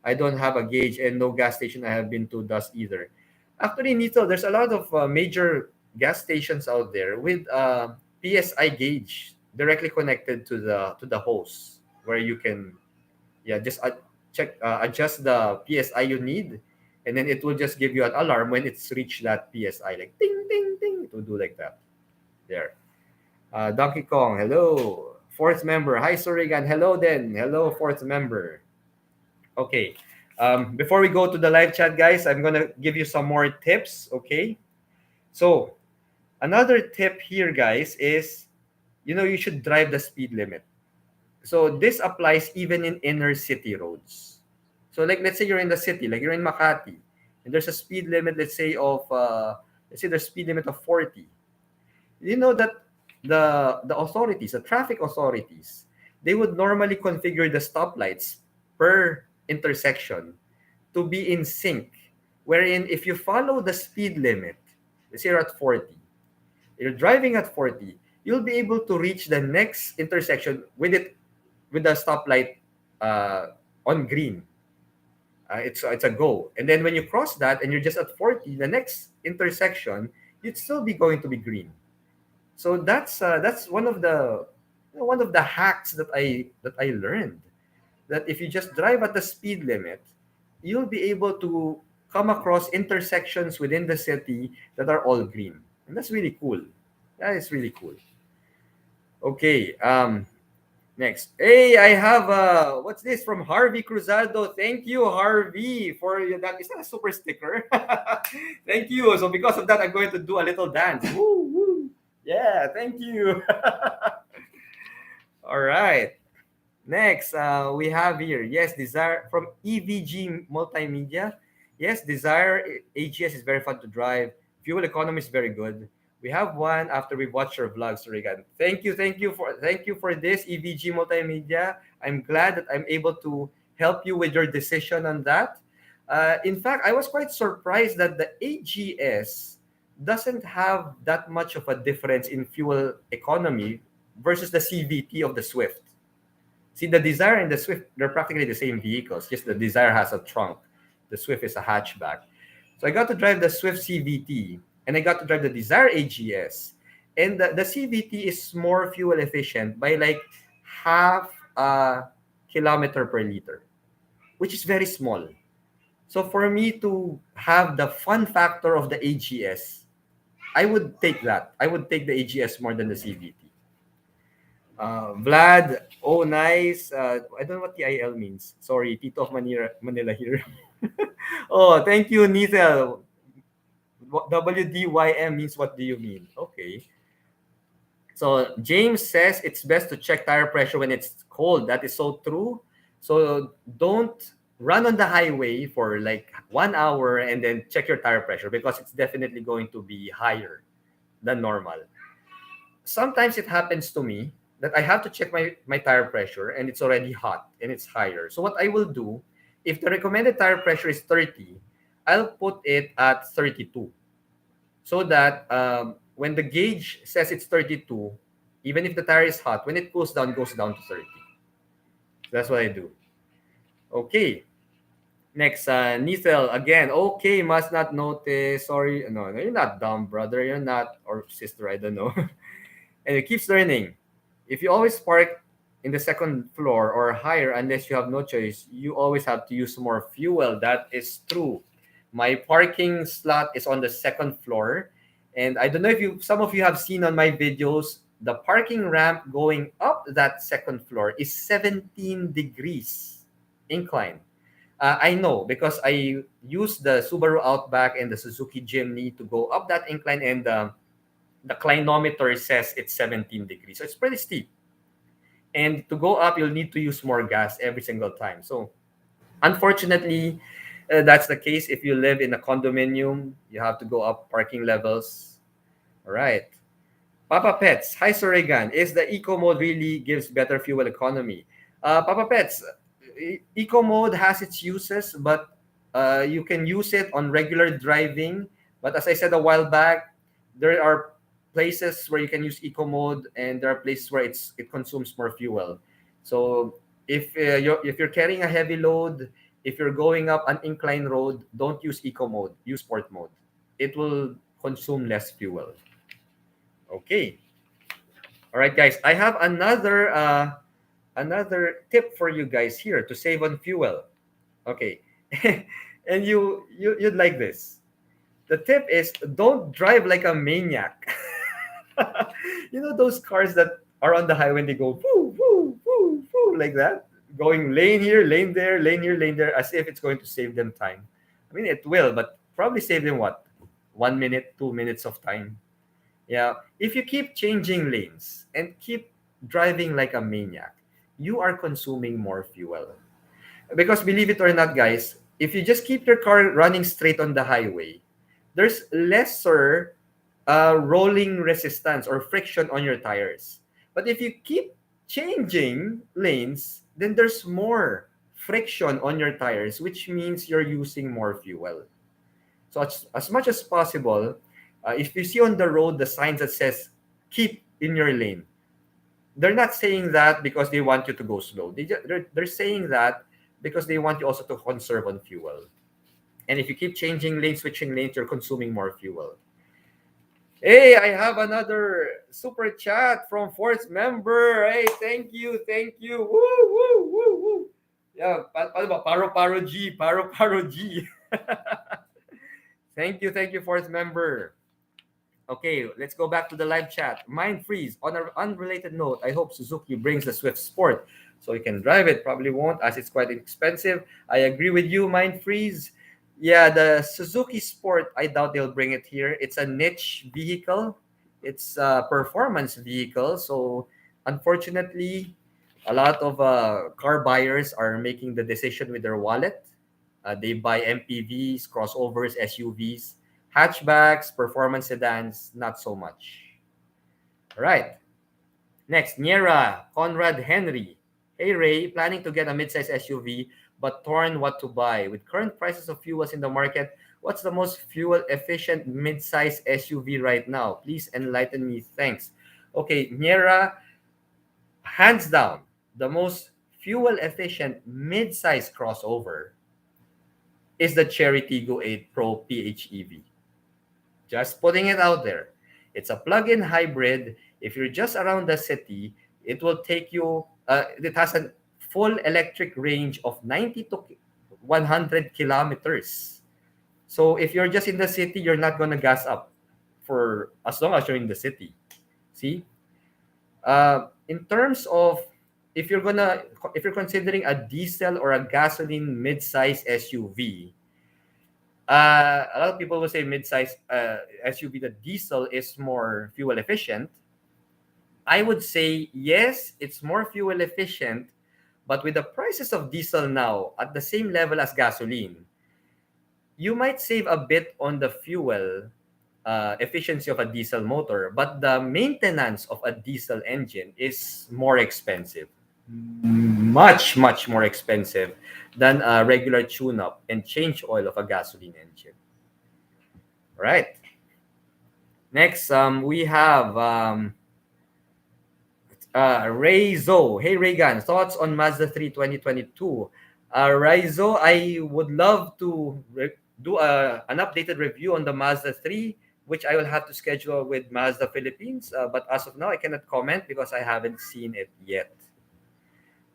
A: I don't have a gauge and no gas station I have been to does either. Actually, Nethel, there's a lot of major gas stations out there with PSI gauge directly connected to the hose, where you can, yeah, just check adjust the PSI you need, and then it will just give you an alarm when it's reached that PSI, like ding ding ding. It will do like that. There. Donkey Kong, hello. Fourth member, hi Reygan, hello then. Hello, fourth member. Okay. Before we go to the live chat, guys, I'm gonna give you some more tips. Okay. So another tip here, guys, is you should drive the speed limit. So this applies even in inner city roads. So like let's say you're in the city, like you're in Makati, and there's a speed limit, let's say there's speed limit of 40. You know that the authorities, the traffic authorities, they would normally configure the stoplights per intersection to be in sync. Wherein if you follow the speed limit, let's say you're at 40, you're driving at 40, you'll be able to reach the next intersection with the stoplight on green. It's a go. And then when you cross that and you're just at 40, the next intersection, you'd still be going to be green. So that's one of the hacks that I learned, that if you just drive at the speed limit, you'll be able to come across intersections within the city that are all green, and that's really cool. That is really cool. Okay. Next. Hey, I have what's this from Harvey Cruzado? Thank you, Harvey, for that. Is that a super sticker? Thank you. So because of that, I'm going to do a little dance. Woo, woo. Yeah, thank you. All right. Next, we have here, yes, Desire from EVG Multimedia. Yes, Desire AGS is very fun to drive. Fuel economy is very good. We have one after we watch your vlogs, Reygan. Thank you for this, EVG Multimedia. I'm glad that I'm able to help you with your decision on that. In fact, I was quite surprised that the AGS doesn't have that much of a difference in fuel economy versus the CVT of the Swift. See, the Desire and the Swift, they're practically the same vehicles, just the Desire has a trunk. The Swift is a hatchback. So I got to drive the Swift CVT, and I got to drive the Desire AGS. And the CVT is more fuel efficient by like half a kilometer per liter, which is very small. So for me to have the fun factor of the AGS, I would take that. I would take the AGS more than the CVT. Vlad, oh nice. I don't know what TIL means. Sorry, Tito of Manila here. Oh, thank you, Nithel. WDYM means what do you mean? Okay. So James says it's best to check tire pressure when it's cold. That is so true. So don't run on the highway for like 1 hour and then check your tire pressure, because it's definitely going to be higher than normal. Sometimes it happens to me that I have to check my tire pressure and it's already hot and it's higher. So what I will do, if the recommended tire pressure is 30, I'll put it at 32, so that when the gauge says it's 32, even if the tire is hot, when it cools down, it goes down to 30. That's what I do. Okay. Next, Nithel again. Okay, must not notice. Sorry, no, you're not dumb, brother. You're not, or sister. I don't know. And it keeps learning. If you always park in the second floor or higher, unless you have no choice, you always have to use more fuel. That is true. My parking slot is on the second floor, and I don't know if some of you have seen on my videos, the parking ramp going up that second floor is 17 degrees incline. I know because I use the Subaru Outback and the Suzuki Jimny to go up that incline, and the clinometer says it's 17 degrees. So it's pretty steep. And to go up, you'll need to use more gas every single time. So unfortunately, That's the case if you live in a condominium. You have to go up parking levels. All right. Papa Pets, hi Sir Reygan. Is the eco mode really gives better fuel economy? Papa Pets, eco mode has its uses, but you can use it on regular driving. But as I said a while back, there are places where you can use eco mode, and there are places where it consumes more fuel. So if you're carrying a heavy load, if you're going up an incline road, don't use eco mode. Use sport mode. It will consume less fuel. Okay. All right, guys. I have another tip for you guys here to save on fuel. Okay. And you'd like this. The tip is don't drive like a maniac. You know those cars that are on the highway and they go woo woo woo woo like that, going lane here, lane there, lane here, lane there, as if it's going to save them time. I mean, it will, but probably save them what, 1 minute, 2 minutes of time. Yeah, if you keep changing lanes and keep driving like a maniac, you are consuming more fuel. Because believe it or not, guys, if you just keep your car running straight on the highway, there's lesser rolling resistance or friction on your tires. But if you keep changing lanes, then there's more friction on your tires, which means you're using more fuel. So as much as possible, if you see on the road the signs that says keep in your lane, they're not saying that because they want you to go slow. They're saying that because they want you also to conserve on fuel. And if you keep changing lanes, switching lanes, you're consuming more fuel. Hey, I have another super chat from fourth member. Hey, thank you, thank you. Woo, woo, woo, woo. Yeah, paano ba? Paro, paro G, paro, paro G. Thank you, fourth member. Okay, let's go back to the live chat. Mind freeze. On an unrelated note, I hope Suzuki brings the Swift Sport so you can drive it. Probably won't, as it's quite expensive. I agree with you, Mind freeze. Yeah, the Suzuki Sport, I doubt they'll bring it here. It's a niche vehicle. It's a performance vehicle. So unfortunately, a lot of car buyers are making the decision with their wallet. They buy MPVs, crossovers, SUVs, hatchbacks, performance sedans, not so much. All right. Next, Niera, Conrad Henry. Hey Ray, planning to get a midsize SUV, but torn what to buy. With current prices of fuels in the market, what's the most fuel efficient midsize SUV right now? Please enlighten me. Thanks. Okay, Niera, hands down, the most fuel efficient midsize crossover is the Cherry Tigo 8 Pro PHEV. Just putting it out there. It's a plug-in hybrid. If you're just around the city, it will take you. It has a full electric range of 90 to 100 kilometers. So if you're just in the city, you're not gonna gas up for as long as you're in the city. See, in terms of if you're considering a diesel or a gasoline mid-size SUV, a lot of people will say mid-size SUV, the diesel is more fuel efficient. I would say yes, it's more fuel efficient, but with the prices of diesel now at the same level as gasoline, you might save a bit on the fuel efficiency of a diesel motor, but the maintenance of a diesel engine is more expensive, much more expensive than a regular tune-up and change oil of a gasoline engine. All right. Next, we have Rayzo. Hey, Reygan, thoughts on Mazda 3 2022? Rayzo, I would love to do an updated review on the Mazda 3, which I will have to schedule with Mazda Philippines. But as of now, I cannot comment because I haven't seen it yet.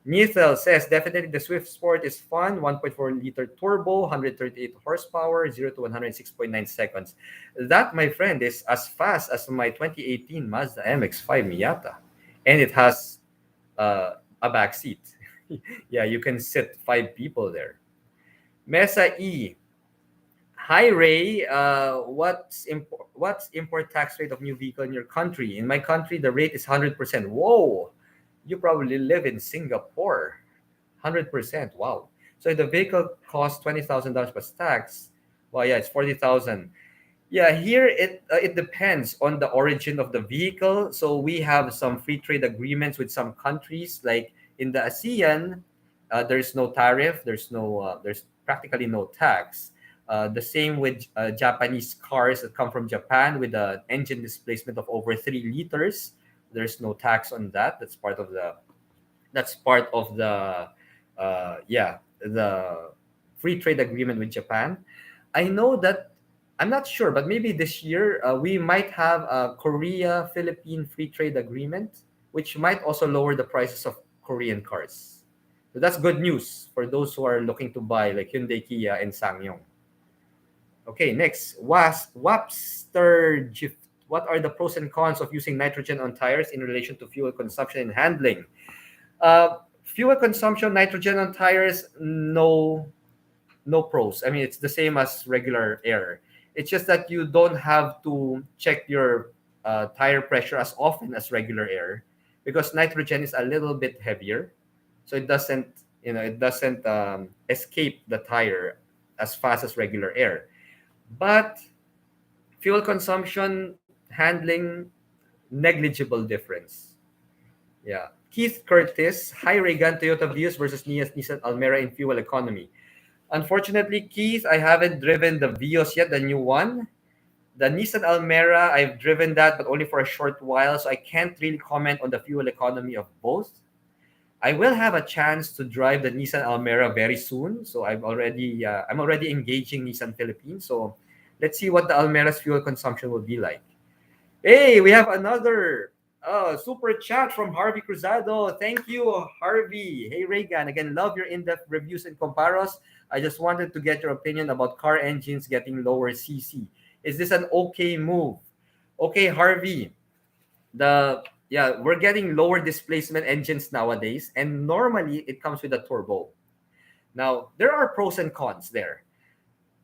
A: Nethel says, definitely the Swift Sport is fun. 1.4-liter turbo, 138 horsepower, 0 to 106.9 seconds. That, my friend, is as fast as my 2018 Mazda MX-5 Miata. And it has a back seat. Yeah, you can sit 5 people there. Mesa E. Hi, Ray. What's import tax rate of new vehicle in your country? In my country, the rate is 100%. Whoa! You probably live in Singapore. 100%. Wow. So if the vehicle costs $20,000 plus tax, well, yeah, it's 40,000. Yeah, here it depends on the origin of the vehicle. So we have some free trade agreements with some countries, like in the ASEAN, there's no tariff, there's practically no tax. The same with Japanese cars that come from Japan with an engine displacement of over 3 liters. There's no tax on that. That's part of the free trade agreement with Japan. I know that I'm not sure, but maybe this year we might have a Korea Philippine free trade agreement, which might also lower the prices of Korean cars. So that's good news for those who are looking to buy like Hyundai, Kia, and Sangyong. Okay, next, Wapster Gift. What are the pros and cons of using nitrogen on tires in relation to fuel consumption and handling? Fuel consumption, nitrogen on tires, no pros. I mean, it's the same as regular air. It's just that you don't have to check your tire pressure as often as regular air because nitrogen is a little bit heavier, so it doesn't escape the tire as fast as regular air. But fuel consumption, handling, negligible difference. Yeah. Keith Curtis, hi Reygan, Toyota Vios versus Nissan Almera in fuel economy. Unfortunately, Keith, I haven't driven the Vios yet, the new one. The Nissan Almera, I've driven that, but only for a short while, so I can't really comment on the fuel economy of both. I will have a chance to drive the Nissan Almera very soon, so I'm already engaging Nissan Philippines. So let's see what the Almera's fuel consumption will be like. Hey, we have another super chat from Harvey Cruzado. Thank you, Harvey. Hey, Reygan. Again, love your in-depth reviews and comparos. I just wanted to get your opinion about car engines getting lower CC. Is this an okay move? Okay, Harvey. We're getting lower displacement engines nowadays, and normally it comes with a turbo. Now, there are pros and cons there.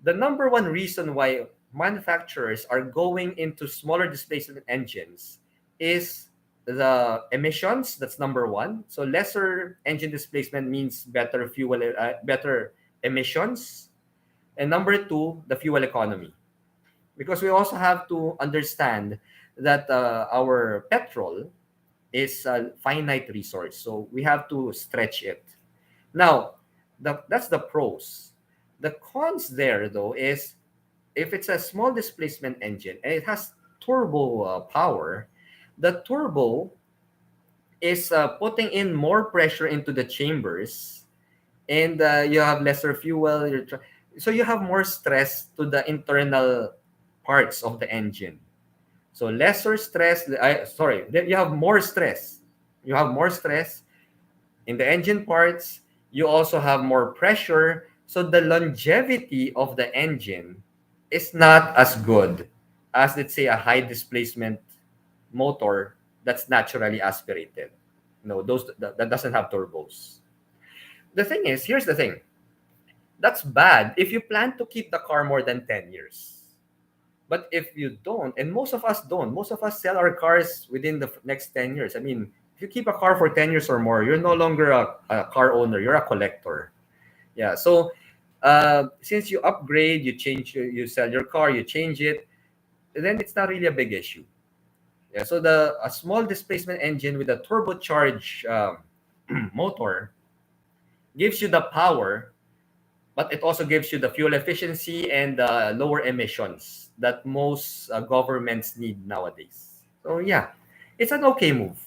A: The number one reason why manufacturers are going into smaller displacement engines is the emissions. That's number one. So lesser engine displacement means better emissions. And number two, the fuel economy. Because we also have to understand that our petrol is a finite resource. So we have to stretch it. Now, that's the pros. The cons there, though, is if it's a small displacement engine and it has turbo power, the turbo is putting in more pressure into the chambers, and you have lesser fuel. So you have more stress to the internal parts of the engine. So lesser stress. You have more stress. You have more stress in the engine parts. You also have more pressure. So the longevity of the engine is not as good as, let's say, a high displacement motor that's naturally aspirated. No, that doesn't have turbos. The thing is, here's the thing. That's bad if you plan to keep the car more than 10 years. But if you don't, and most of us don't, most of us sell our cars within the next 10 years. I mean, if you keep a car for 10 years or more, you're no longer a car owner, you're a collector. Yeah. So since you upgrade, you change, you sell your car, you change it, then it's not really a big issue. Yeah. So a small displacement engine with a turbocharged motor gives you the power, but it also gives you the fuel efficiency and lower emissions that most governments need nowadays. So yeah, it's an okay move.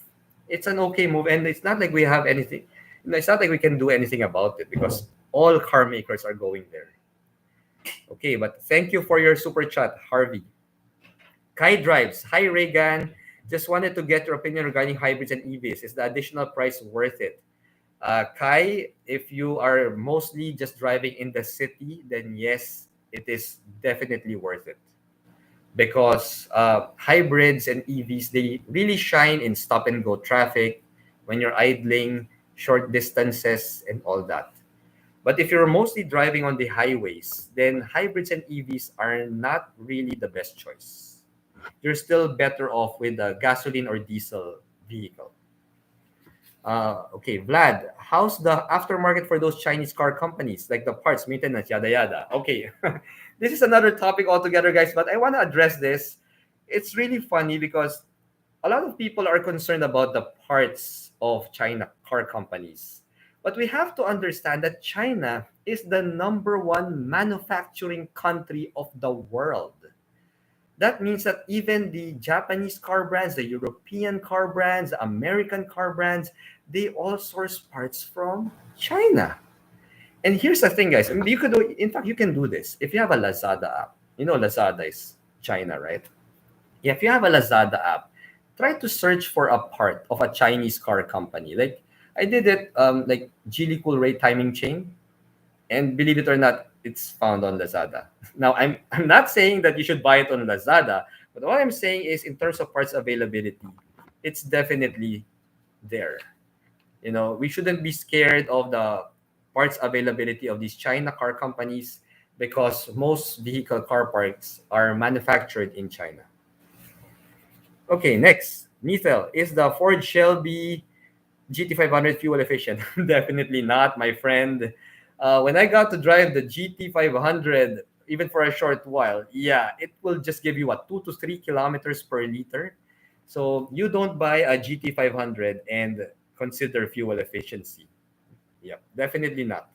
A: It's an okay move, and it's not like we have anything. It's not like we can do anything about it because all car makers are going there. Okay, but thank you for your super chat, Harvey. Kai drives. Hi, Reygan. Just wanted to get your opinion regarding hybrids and EVs. Is the additional price worth it? Kai, if you are mostly just driving in the city, then yes, it is definitely worth it. Because hybrids and EVs, they really shine in stop and go traffic when you're idling, short distances, and all that. But if you're mostly driving on the highways, then hybrids and EVs are not really the best choice. You're still better off with a gasoline or diesel vehicle. Okay, Vlad, how's the aftermarket for those Chinese car companies, like the parts, maintenance, yada yada? Okay, this is another topic altogether, guys, but I want to address this. It's really funny because a lot of people are concerned about the parts of China car companies. But we have to understand that China is the number one manufacturing country of the world. That means that even the Japanese car brands, the European car brands, the American car brands, they all source parts from China. And here's the thing, guys. I mean, you could do, in fact, you can do this. If you have a Lazada app, you know Lazada is China, right? Yeah, if you have a Lazada app, try to search for a part of a Chinese car company. Like I did it, like Geely Cool Ray timing chain, and believe it or not, it's found on Lazada. Now, I'm not saying that you should buy it on Lazada, but what I'm saying is, in terms of parts availability, it's definitely there. You know, we shouldn't be scared of the parts availability of these China car companies because most vehicle car parts are manufactured in China. Okay, next. Nithel, is the Ford Shelby GT500 fuel efficient? Definitely not, my friend. When I got to drive the GT500, even for a short while, yeah, it will just give you what, 2 to 3 kilometers per liter. So you don't buy a GT500 and consider fuel efficiency. Yep, definitely not.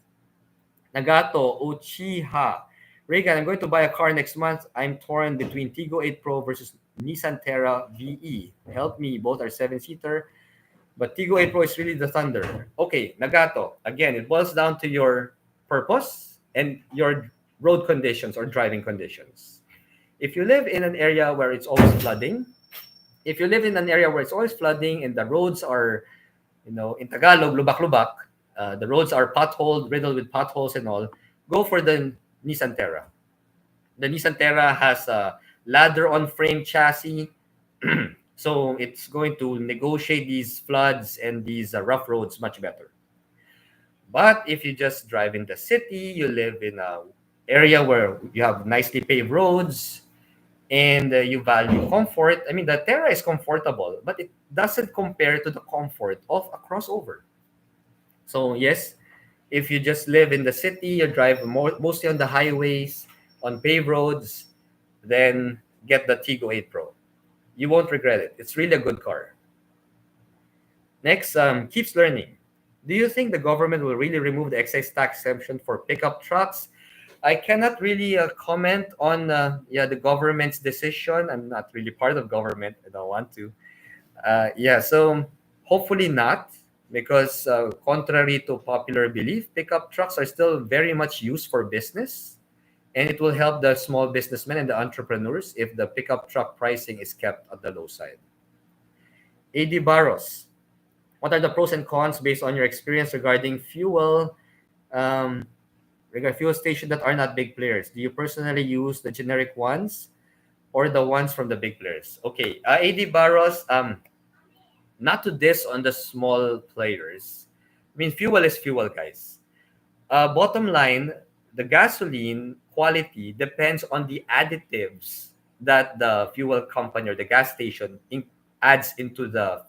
A: Nagato Uchiha. Reygan, I'm going to buy a car next month. I'm torn between Tigo 8 Pro versus Nissan Terra VE. Help me. Both are seven-seater, but Tigo 8 Pro is really the thunder. Okay, Nagato. Again, it boils down to your purpose and your road conditions or driving conditions. If you live in an area where it's always flooding, if you live in an area where it's always flooding and the roads are, in Tagalog, lubak-lubak, the roads are potholed, riddled with potholes and all, go for the Nissan Terra. The Nissan Terra has a ladder on frame chassis, so it's going to negotiate these floods and these rough roads much better. But if you just drive in the city, you live in a area where you have nicely paved roads and you value comfort. I mean, the Terra is comfortable, but it doesn't compare to the comfort of a crossover. So yes, if you just live in the city, you drive mostly on the highways, on paved roads, then get the Tigo 8 Pro. You won't regret it. It's really a good car. Next, keeps learning. Do you think the government will really remove the excise tax exemption for pickup trucks? I cannot really comment on the government's decision. I'm not really part of government. I don't want to. So hopefully not, because contrary to popular belief, pickup trucks are still very much used for business, and it will help the small businessmen and the entrepreneurs if the pickup truck pricing is kept at the low side. AD Barros, what are the pros and cons based on your experience regarding fuel stations that are not big players? Do you personally use the generic ones or the ones from the big players? Okay, AD Barros, not to diss on the small players. I mean, fuel is fuel, guys. Bottom line, the gasoline quality depends on the additives that the fuel company or the gas station adds into the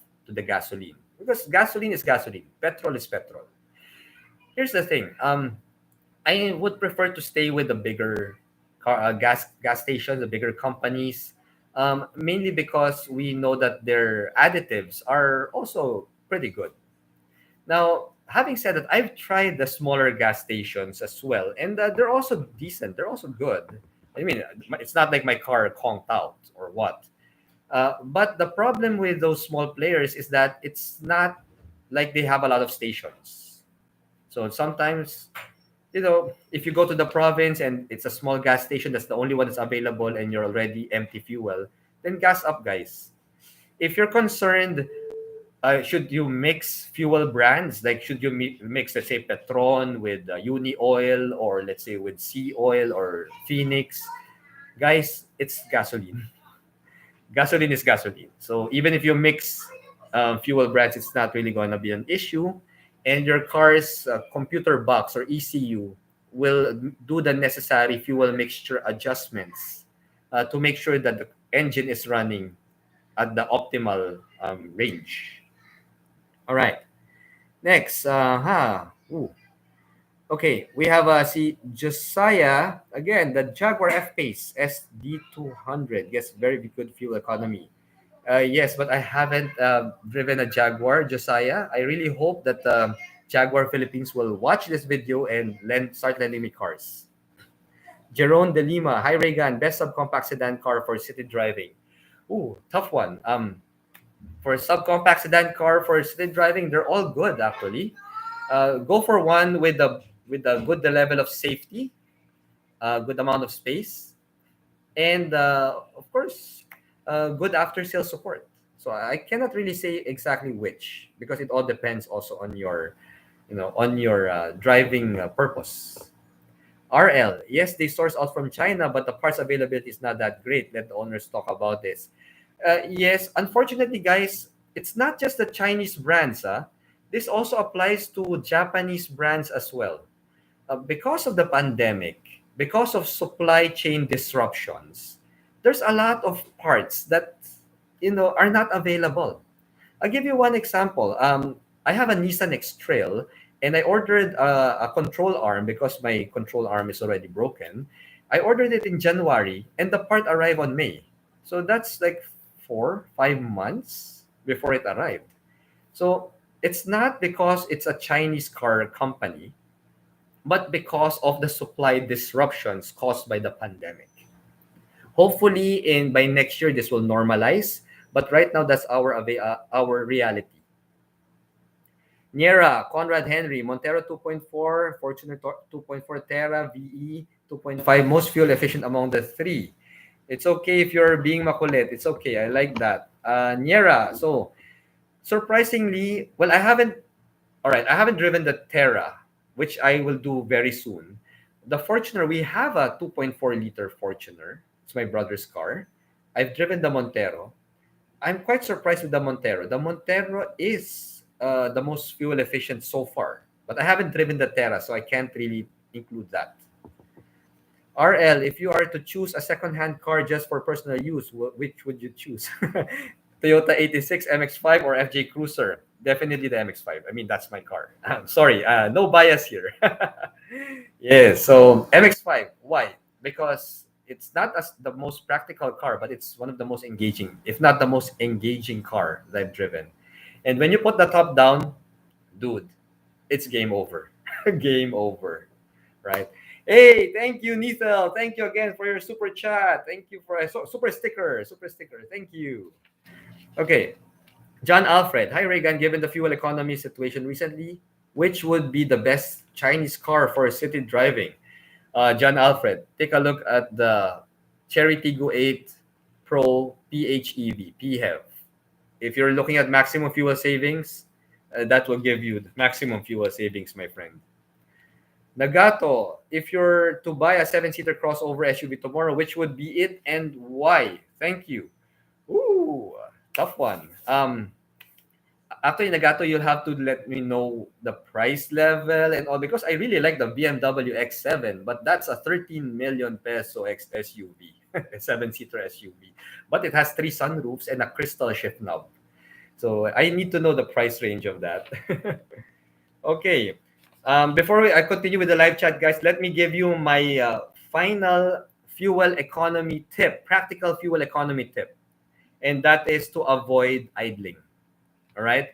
A: gasoline. Because gasoline is gasoline, petrol is petrol. Here's the thing. I would prefer to stay with the bigger gas stations, the bigger companies, mainly because we know that their additives are also pretty good. Now, having said that, I've tried the smaller gas stations as well, and they're also decent. They're also good. I mean, it's not like my car conked out or what. But the problem with those small players is that it's not like they have a lot of stations. So sometimes, if you go to the province and it's a small gas station that's the only one that's available and you're already empty fuel, then gas up, guys. If you're concerned, should you mix fuel brands? Like, should you mix, let's say, Petron with Uni Oil, or let's say with Sea Oil or Phoenix? Guys, it's gasoline. Gasoline is gasoline. So even if you mix fuel brands, it's not really going to be an issue. And your car's computer box or ECU will do the necessary fuel mixture adjustments to make sure that the engine is running at the optimal range. All right. Next, ooh. Okay, we have see Josiah again. The Jaguar F-Pace SD200. Yes, very good fuel economy. Yes, but I haven't driven a Jaguar, Josiah. I really hope that Jaguar Philippines will watch this video and start lending me cars. Jerome De Lima, hi Reygan, best subcompact sedan car for city driving. Ooh, tough one. For a subcompact sedan car for city driving, they're all good actually. Go for one with a good level of safety, good amount of space, and of course, good after sales support. So I cannot really say exactly which because it all depends also on your, on your driving purpose. RL, yes, they source out from China, but the parts availability is not that great. Let the owners talk about this. Yes, unfortunately, guys, it's not just the Chinese brands. This also applies to Japanese brands as well. Because of the pandemic, because of supply chain disruptions, there's a lot of parts that are not available. I'll give you one example. I have a Nissan X-Trail, and I ordered a control arm because my control arm is already broken. I ordered it in January, and the part arrived on May. So that's like 4, 5 months before it arrived. So it's not because it's a Chinese car company, but because of the supply disruptions caused by the pandemic. Hopefully, in by next year, this will normalize. But right now, that's our reality. Niera, Conrad Henry, Montero 2.4, Fortuner 2.4, Terra, VE 2.5, most fuel efficient among the three. It's okay if you're being makulit. It's okay. I like that. Niera, so surprisingly, well, all right, I haven't driven the Terra, which I will do very soon. The Fortuner, we have a 2.4-liter Fortuner. It's my brother's car. I've driven the Montero. I'm quite surprised with the Montero. The Montero is the most fuel efficient so far, but I haven't driven the Terra, so I can't really include that. RL, if you are to choose a second-hand car just for personal use, which would you choose? Toyota 86, MX-5, or FJ Cruiser? Definitely the MX-5. I mean, that's my car. Sorry, no bias here. Yes, so MX-5. Why? Because it's not as the most practical car, but it's one of the most engaging, if not the most engaging car that I've driven. And when you put the top down, dude, it's game over. Game over, right? Hey, thank you, Nithel. Thank you again for your super chat. Thank you for a super sticker. Super sticker. Thank you. Okay, John Alfred. Hi, Reygan. Given the fuel economy situation recently, which would be the best Chinese car for city driving? John Alfred, take a look at the Cherry Tigo 8 Pro PHEV, PHEV. If you're looking at maximum fuel savings, that will give you the maximum fuel savings, my friend. Nagato, if you're to buy a 7-seater crossover SUV tomorrow, which would be it and why? Thank you. Ooh, tough one. After Nagato, you'll have to let me know the price level and all because I really like the BMW X7, but that's a 13 million peso SUV, a 7-seater SUV. But it has 3 sunroofs and a crystal shift knob. So I need to know the price range of that. Okay. Before I continue with the live chat, guys, let me give you my final fuel economy tip, practical fuel economy tip. And that is to avoid idling. All right.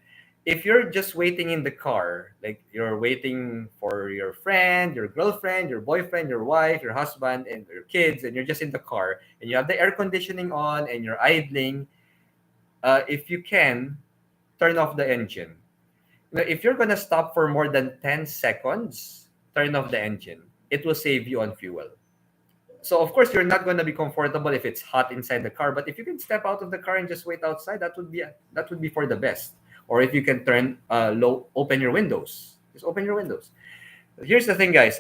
A: If you're just waiting in the car, like you're waiting for your friend, your girlfriend, your boyfriend, your wife, your husband, and your kids, and you're just in the car and you have the air conditioning on and you're idling, if you can, turn off the engine. Now, if you're going to stop for more than 10 seconds, turn off the engine. It will save you on fuel. So, of course, you're not going to be comfortable if it's hot inside the car. But if you can step out of the car and just wait outside, that would be for the best. Or if you can open your windows. Just open your windows. Here's the thing, guys.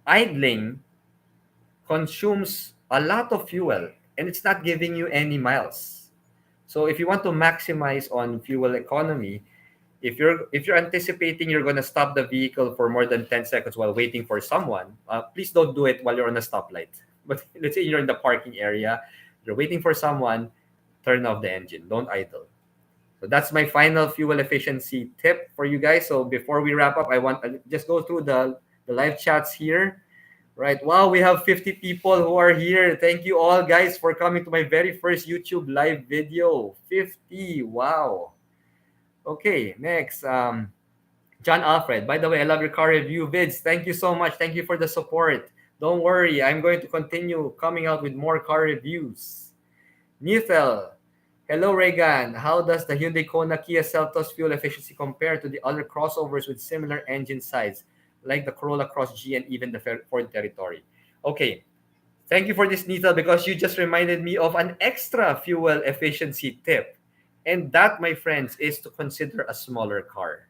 A: Idling consumes a lot of fuel, and it's not giving you any miles. So, if you want to maximize on fuel economy, if you're anticipating you're going to stop the vehicle for more than 10 seconds while waiting for someone, please don't do it while you're on a stoplight. But let's say you're in the parking area, you're waiting for someone, turn off the engine. Don't idle. So that's my final fuel efficiency tip for you guys. So before we wrap up, I want just go through the live chats here. Right. Wow, we have 50 people who are here. Thank you all guys for coming to my very first YouTube live video. 50. Wow. Okay, next. John Alfred. By the way, I love your car review vids. Thank you so much. Thank you for the support. Don't worry, I'm going to continue coming out with more car reviews. Newthel. Hello, Reygan. How does the Hyundai Kona Kia Seltos fuel efficiency compare to the other crossovers with similar engine size, like the Corolla Cross G and even the Ford Territory? Okay, thank you for this, Nita, because you just reminded me of an extra fuel efficiency tip. And that, my friends, is to consider a smaller car.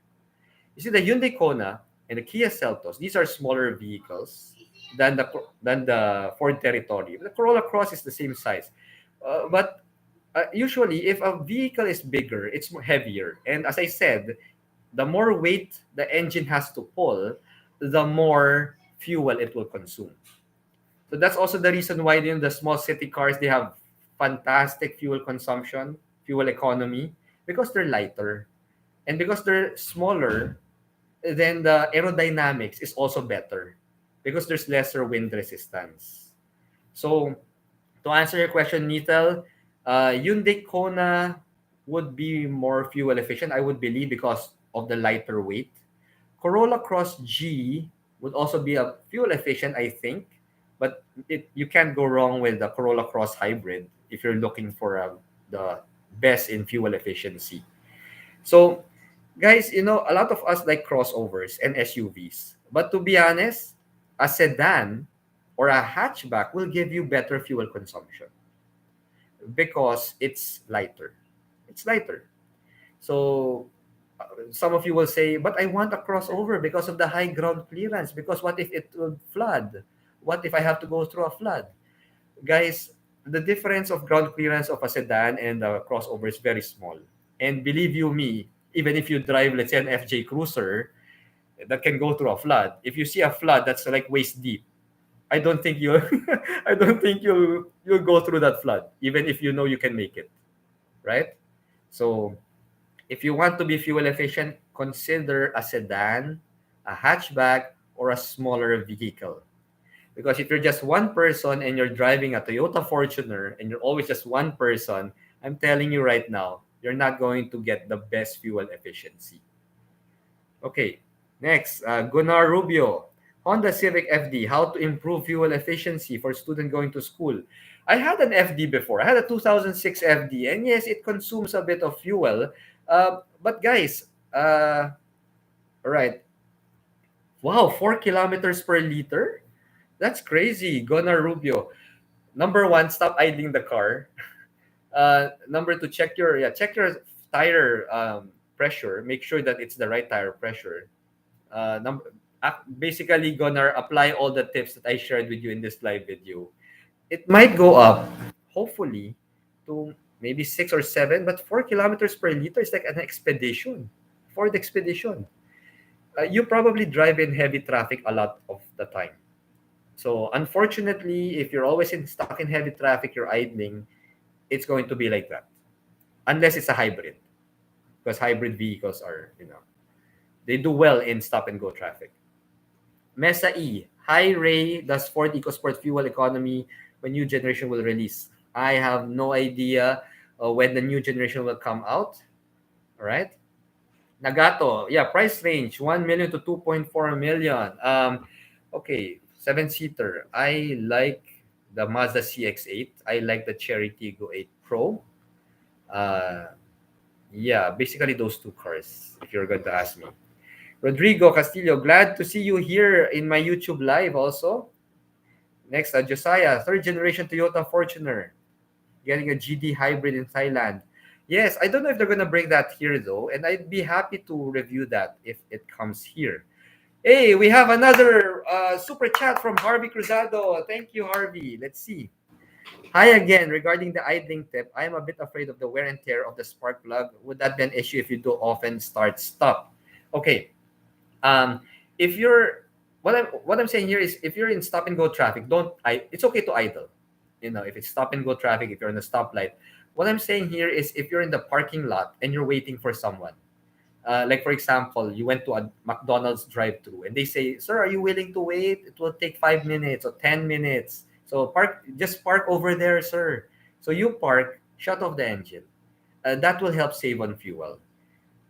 A: You see, the Hyundai Kona and the Kia Seltos, these are smaller vehicles than the Ford Territory. The Corolla Cross is the same size. But usually, if a vehicle is bigger, it's more heavier. And as I said, the more weight the engine has to pull, the more fuel it will consume. So that's also the reason why in the small city cars they have fantastic fuel consumption, fuel economy, because they're lighter. And because they're smaller, then the aerodynamics is also better because there's lesser wind resistance. So to answer your question, Nithal, Hyundai Kona would be more fuel efficient, I would believe, because of the lighter weight. Corolla Cross G would also be a fuel efficient, I think, but you can't go wrong with the Corolla Cross Hybrid if you're looking for the best in fuel efficiency. So, guys, a lot of us like crossovers and SUVs, but to be honest, a sedan or a hatchback will give you better fuel consumption because it's lighter. It's lighter. So some of you will say, but I want a crossover because of the high ground clearance. Because what if it will flood? What if I have to go through a flood? Guys, the difference of ground clearance of a sedan and a crossover is very small. And believe you me, even if you drive, let's say, an FJ Cruiser that can go through a flood, if you see a flood that's like waist deep, I don't think you I don't think you'll go through that flood, even if you know you can make it, right? So if you want to be fuel efficient, consider a sedan, a hatchback, or a smaller vehicle. Because if you're just one person and you're driving a Toyota Fortuner and you're always just one person, I'm telling you right now, you're not going to get the best fuel efficiency. Okay, next, Gunnar Rubio. Honda Civic FD, how to improve fuel efficiency for student going to school. I had an FD before. I had a 2006 FD, and yes, it consumes a bit of fuel. But guys, all right. Wow, 4 kilometers per liter? That's crazy, Gunnar Rubio. Number one, stop idling the car. Number two, check your tire pressure. Make sure that it's the right tire pressure. Basically gonna apply all the tips that I shared with you in this live video. It might go up, hopefully, to maybe 6 or 7, but 4 kilometers per liter is like an expedition. Ford expedition. You probably drive in heavy traffic a lot of the time. So unfortunately, if you're always stuck in heavy traffic, you're idling, it's going to be like that. Unless it's a hybrid. Because hybrid vehicles are, they do well in stop and go traffic. Mesa E. Hi Ray, does Ford EcoSport fuel economy when new generation will release? I have no idea when the new generation will come out. All right. Nagato, yeah, price range 1 million to 2.4 million. Okay, 7-seater. I like the Mazda CX-8. I like the Cherry Tigo 8 Pro. Yeah, basically those two cars, if you're going to ask me. Rodrigo Castillo, glad to see you here in my YouTube live also. Next, Josiah, third generation Toyota Fortuner, getting a GD hybrid in Thailand. Yes, I don't know if they're going to bring that here though, and I'd be happy to review that if it comes here. Hey, we have another super chat from Harvey Cruzado. Thank you, Harvey. Let's see. Hi again. Regarding the idling tip, I am a bit afraid of the wear and tear of the spark plug. Would that be an issue if you do often start-stop? Okay. If you're what I'm saying here is if you're in stop and go traffic, it's okay to idle. If it's stop and go traffic, if you're in a stoplight, What I'm saying here is if you're in the parking lot and you're waiting for someone, like for example, you went to a McDonald's drive-through and they say, "Sir, are you willing to wait? It will take 5 minutes or 10 minutes. So just park over there, sir." So you park, shut off the engine. That will help save on fuel.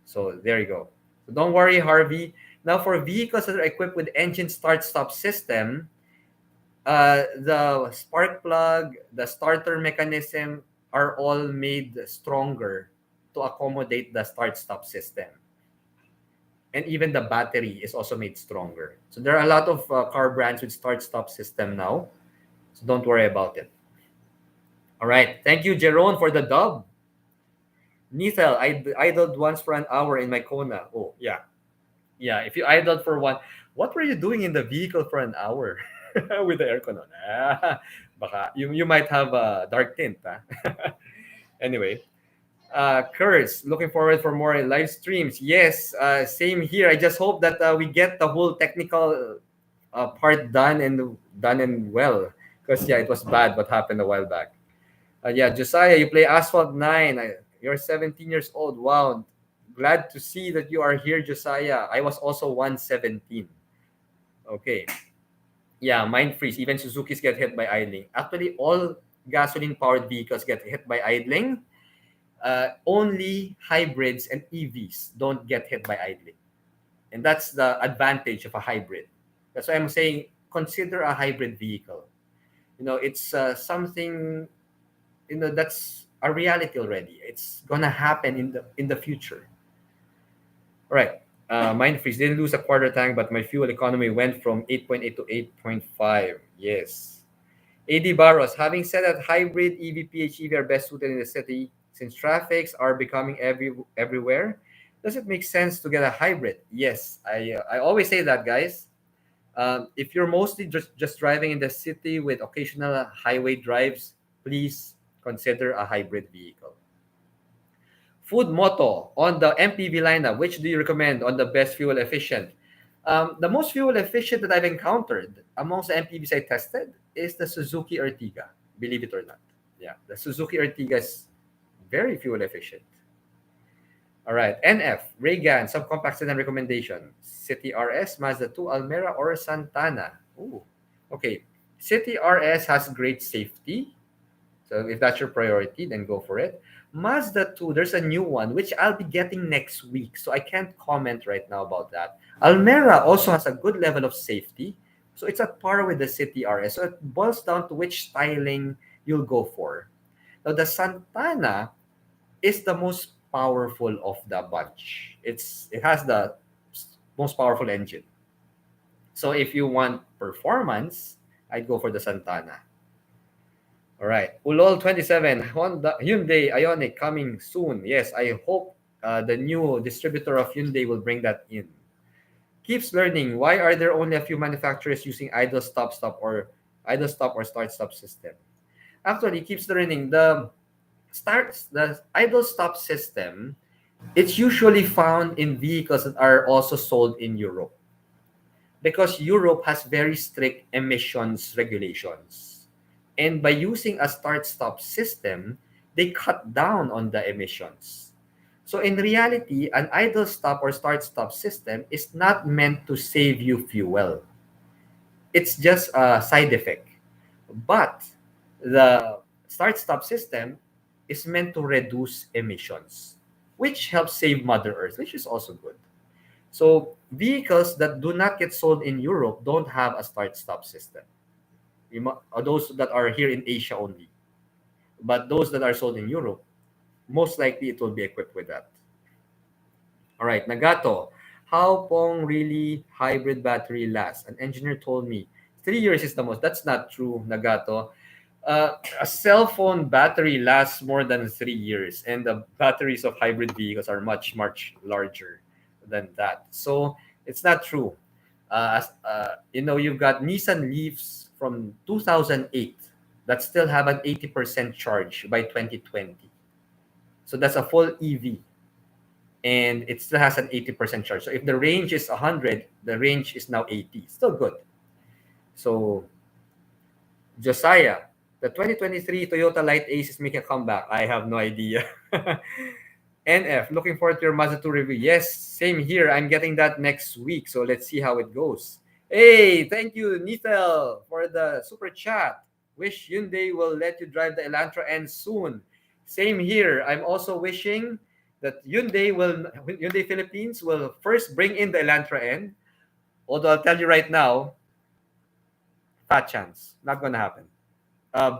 A: So there you go. So don't worry, Harvey. Now for vehicles that are equipped with engine start-stop system, the spark plug, the starter mechanism are all made stronger to accommodate the start-stop system. And even the battery is also made stronger. So there are a lot of car brands with start-stop system now. So don't worry about it. All right. Thank you, Jerome, for the dub. Nithel, I idled once for an hour in my Kona. Oh, yeah. Yeah, if you idled for one, what were you doing in the vehicle for an hour with the aircon on? Baka, you might have a dark tint. Anyway, Curse, looking forward for more live streams. Yes, same here. I just hope that we get the whole technical part done and well. Because yeah, it was bad what happened a while back. Yeah, Josiah, you play Asphalt 9. You're 17 years old. Wow. Glad to see that you are here, Josiah. I was also 117. Okay. Yeah, mind freeze. Even Suzuki's get hit by idling. Actually, all gasoline-powered vehicles get hit by idling. Only hybrids and EVs don't get hit by idling. And that's the advantage of a hybrid. That's why I'm saying consider a hybrid vehicle. It's something that's a reality already. It's gonna happen in the future. All right. Mind freeze. Didn't lose a quarter tank, but my fuel economy went from 8.8 to 8.5. Yes. AD Barros, having said that hybrid EV PHEV are best suited in the city since traffics are becoming everywhere, does it make sense to get a hybrid? Yes, I always say that, guys. If you're mostly just driving in the city with occasional highway drives, please consider a hybrid vehicle. Food Moto, on the MPV lineup, which do you recommend on the best fuel efficient? The most fuel efficient that I've encountered amongst the MPVs I tested is the Suzuki Ertiga, believe it or not. Yeah, the Suzuki Ertiga is very fuel efficient. All right, NF, Reygan, subcompact sedan recommendation. City RS, Mazda 2, Almera, or Santana? Ooh, okay. City RS has great safety. So if that's your priority, then go for it. Mazda 2, there's a new one, which I'll be getting next week. So I can't comment right now about that. Almera also has a good level of safety. So it's at par with the City RS. So it boils down to which styling you'll go for. Now, the Santana is the most powerful of the bunch. It has the most powerful engine. So if you want performance, I'd go for the Santana. All right. Ulol 27, Hyundai Ioniq coming soon. Yes, I hope the new distributor of Hyundai will bring that in. Keeps learning. Why are there only a few manufacturers using idle stop or start stop system? Actually, keeps learning. The idle stop system, it's usually found in vehicles that are also sold in Europe, because Europe has very strict emissions regulations. And by using a start-stop system, they cut down on the emissions. So in reality, an idle stop or start-stop system is not meant to save you fuel. It's just a side effect. But the start-stop system is meant to reduce emissions, which helps save Mother Earth, which is also good. So vehicles that do not get sold in Europe don't have a start-stop system. Those that are here in Asia only. But those that are sold in Europe, most likely it will be equipped with that. All right, Nagato, how long really hybrid battery lasts? An engineer told me 3 years is the most. That's not true, Nagato. A cell phone battery lasts more than 3 years, and the batteries of hybrid vehicles are much, much larger than that. So it's not true. You've got Nissan Leafs from 2008 that still have an 80% charge by 2020. So that's a full EV. And it still has an 80% charge. So if the range is 100, the range is now 80. Still good. So, Josiah, The 2023 Toyota Light Ace is making a comeback. I have no idea. NF, looking forward to your Mazda 2 review. Yes, same here. I'm getting that next week, so let's see how it goes. Hey, thank you, Nithel, for the super chat. Wish Hyundai will let you drive the Elantra N soon. Same here. I'm also wishing that Hyundai Philippines will first bring in the Elantra N. Although I'll tell you right now, fat chance, not gonna happen.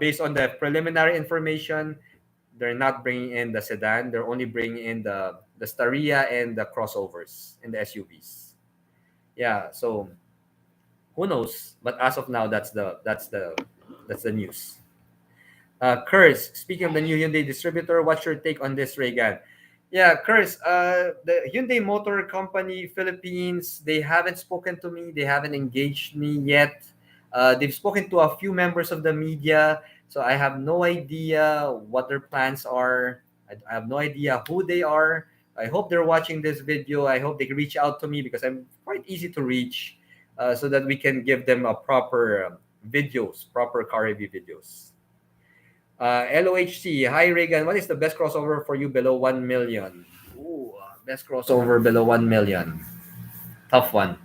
A: Based on the preliminary information, they're not bringing in the sedan. They're only bringing in the Staria and the crossovers and the SUVs. Yeah, so who knows? But as of now, that's the news. Curse, speaking of the new Hyundai distributor, what's your take on this, Reygan? Yeah, Curse, the Hyundai Motor Company Philippines, they haven't spoken to me. They haven't engaged me yet. They've spoken to a few members of the media, so I have no idea what their plans are. I have no idea who they are. I hope they're watching this video. I hope they can reach out to me because I'm quite easy to reach, so that we can give them a proper videos, proper car review videos. LOHC, hi Reygan, what is the best crossover for you below 1 million? Ooh, best crossover below 1 million. Tough one.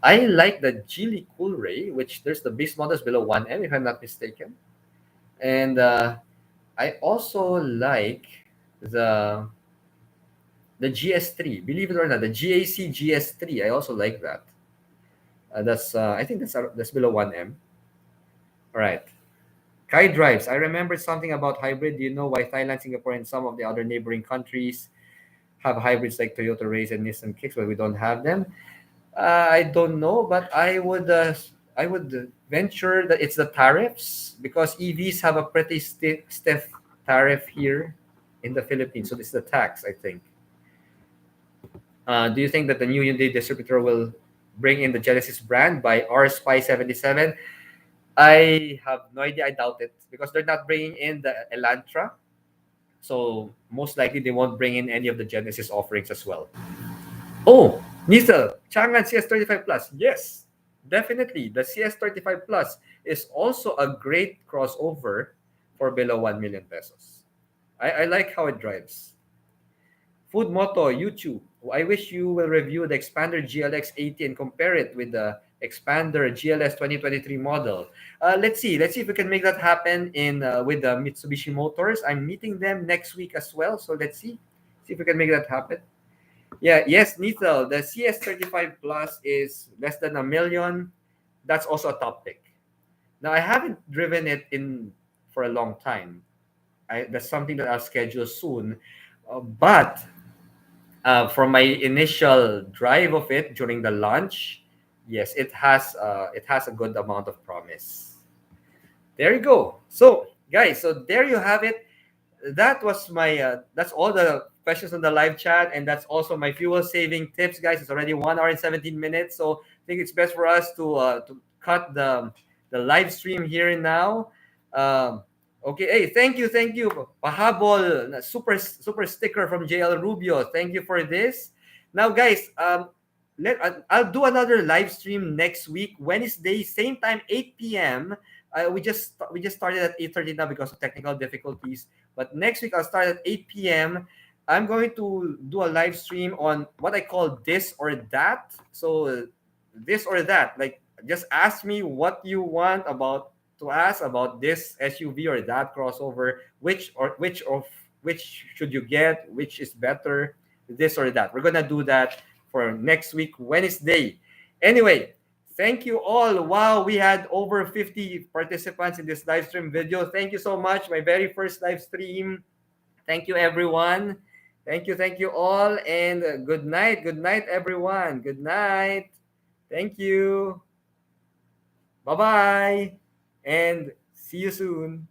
A: I like the Geely Coolray, which there's the base models below 1M, if I'm not mistaken. And I also like the GS3. Believe it or not, the GAC GS3. I also like that. I think that's below 1M. All right. Kai drives. I remember something about hybrid. Do you know why Thailand, Singapore, and some of the other neighboring countries have hybrids like Toyota Rays and Nissan Kicks, but we don't have them? I don't know, but I would venture that it's the tariffs, because EVs have a pretty stiff tariff here in the Philippines. So this is the tax, I think. Do you think that the new Hyundai distributor will bring in the Genesis brand by R Spy 77? I have no idea. I doubt it because they're not bringing in the Elantra. So most likely they won't bring in any of the Genesis offerings as well. Oh, Nissan Chang'an CS35 Plus. Yes, definitely. The CS35 Plus is also a great crossover for below 1 million pesos. I like how it drives. Food Moto, YouTube. I wish you will review the Expander GLX 80 and compare it with the Expander GLS 2023 model. Let's see. Let's see if we can make that happen in with the Mitsubishi Motors. I'm meeting them next week as well. So let's see if we can make that happen. Yeah, yes, Nithal, the CS35 Plus is less than a million. That's also a top pick. Now, I haven't driven it in for a long time. That's something that I'll schedule soon. But from my initial drive of it during the launch, yes, it has a good amount of promise. There you go. So, guys, so there you have it. That was that's all the questions on the live chat, and that's also my fuel saving tips, guys. It's already 1 hour and 17 minutes, so I think it's best for us to cut the live stream here and now. Okay, hey, thank you, Pahabol, super sticker from JL Rubio. Thank you for this. Now, guys, I'll do another live stream next week, Wednesday, same time, 8 p.m. We just started at 8:30 now because of technical difficulties. But next week I'll start at 8 p.m. I'm going to do a live stream on what I call this or that. So this or that, like just ask me what you want to ask about this SUV or that crossover. Which should you get? Which is better? This or that. We're gonna do that for next week, Wednesday. Anyway, thank you all. Wow, we had over 50 participants in this live stream video. Thank you so much. My very first live stream. Thank you, everyone. Thank you all. And good night. Good night, everyone. Good night. Thank you. Bye bye. And see you soon.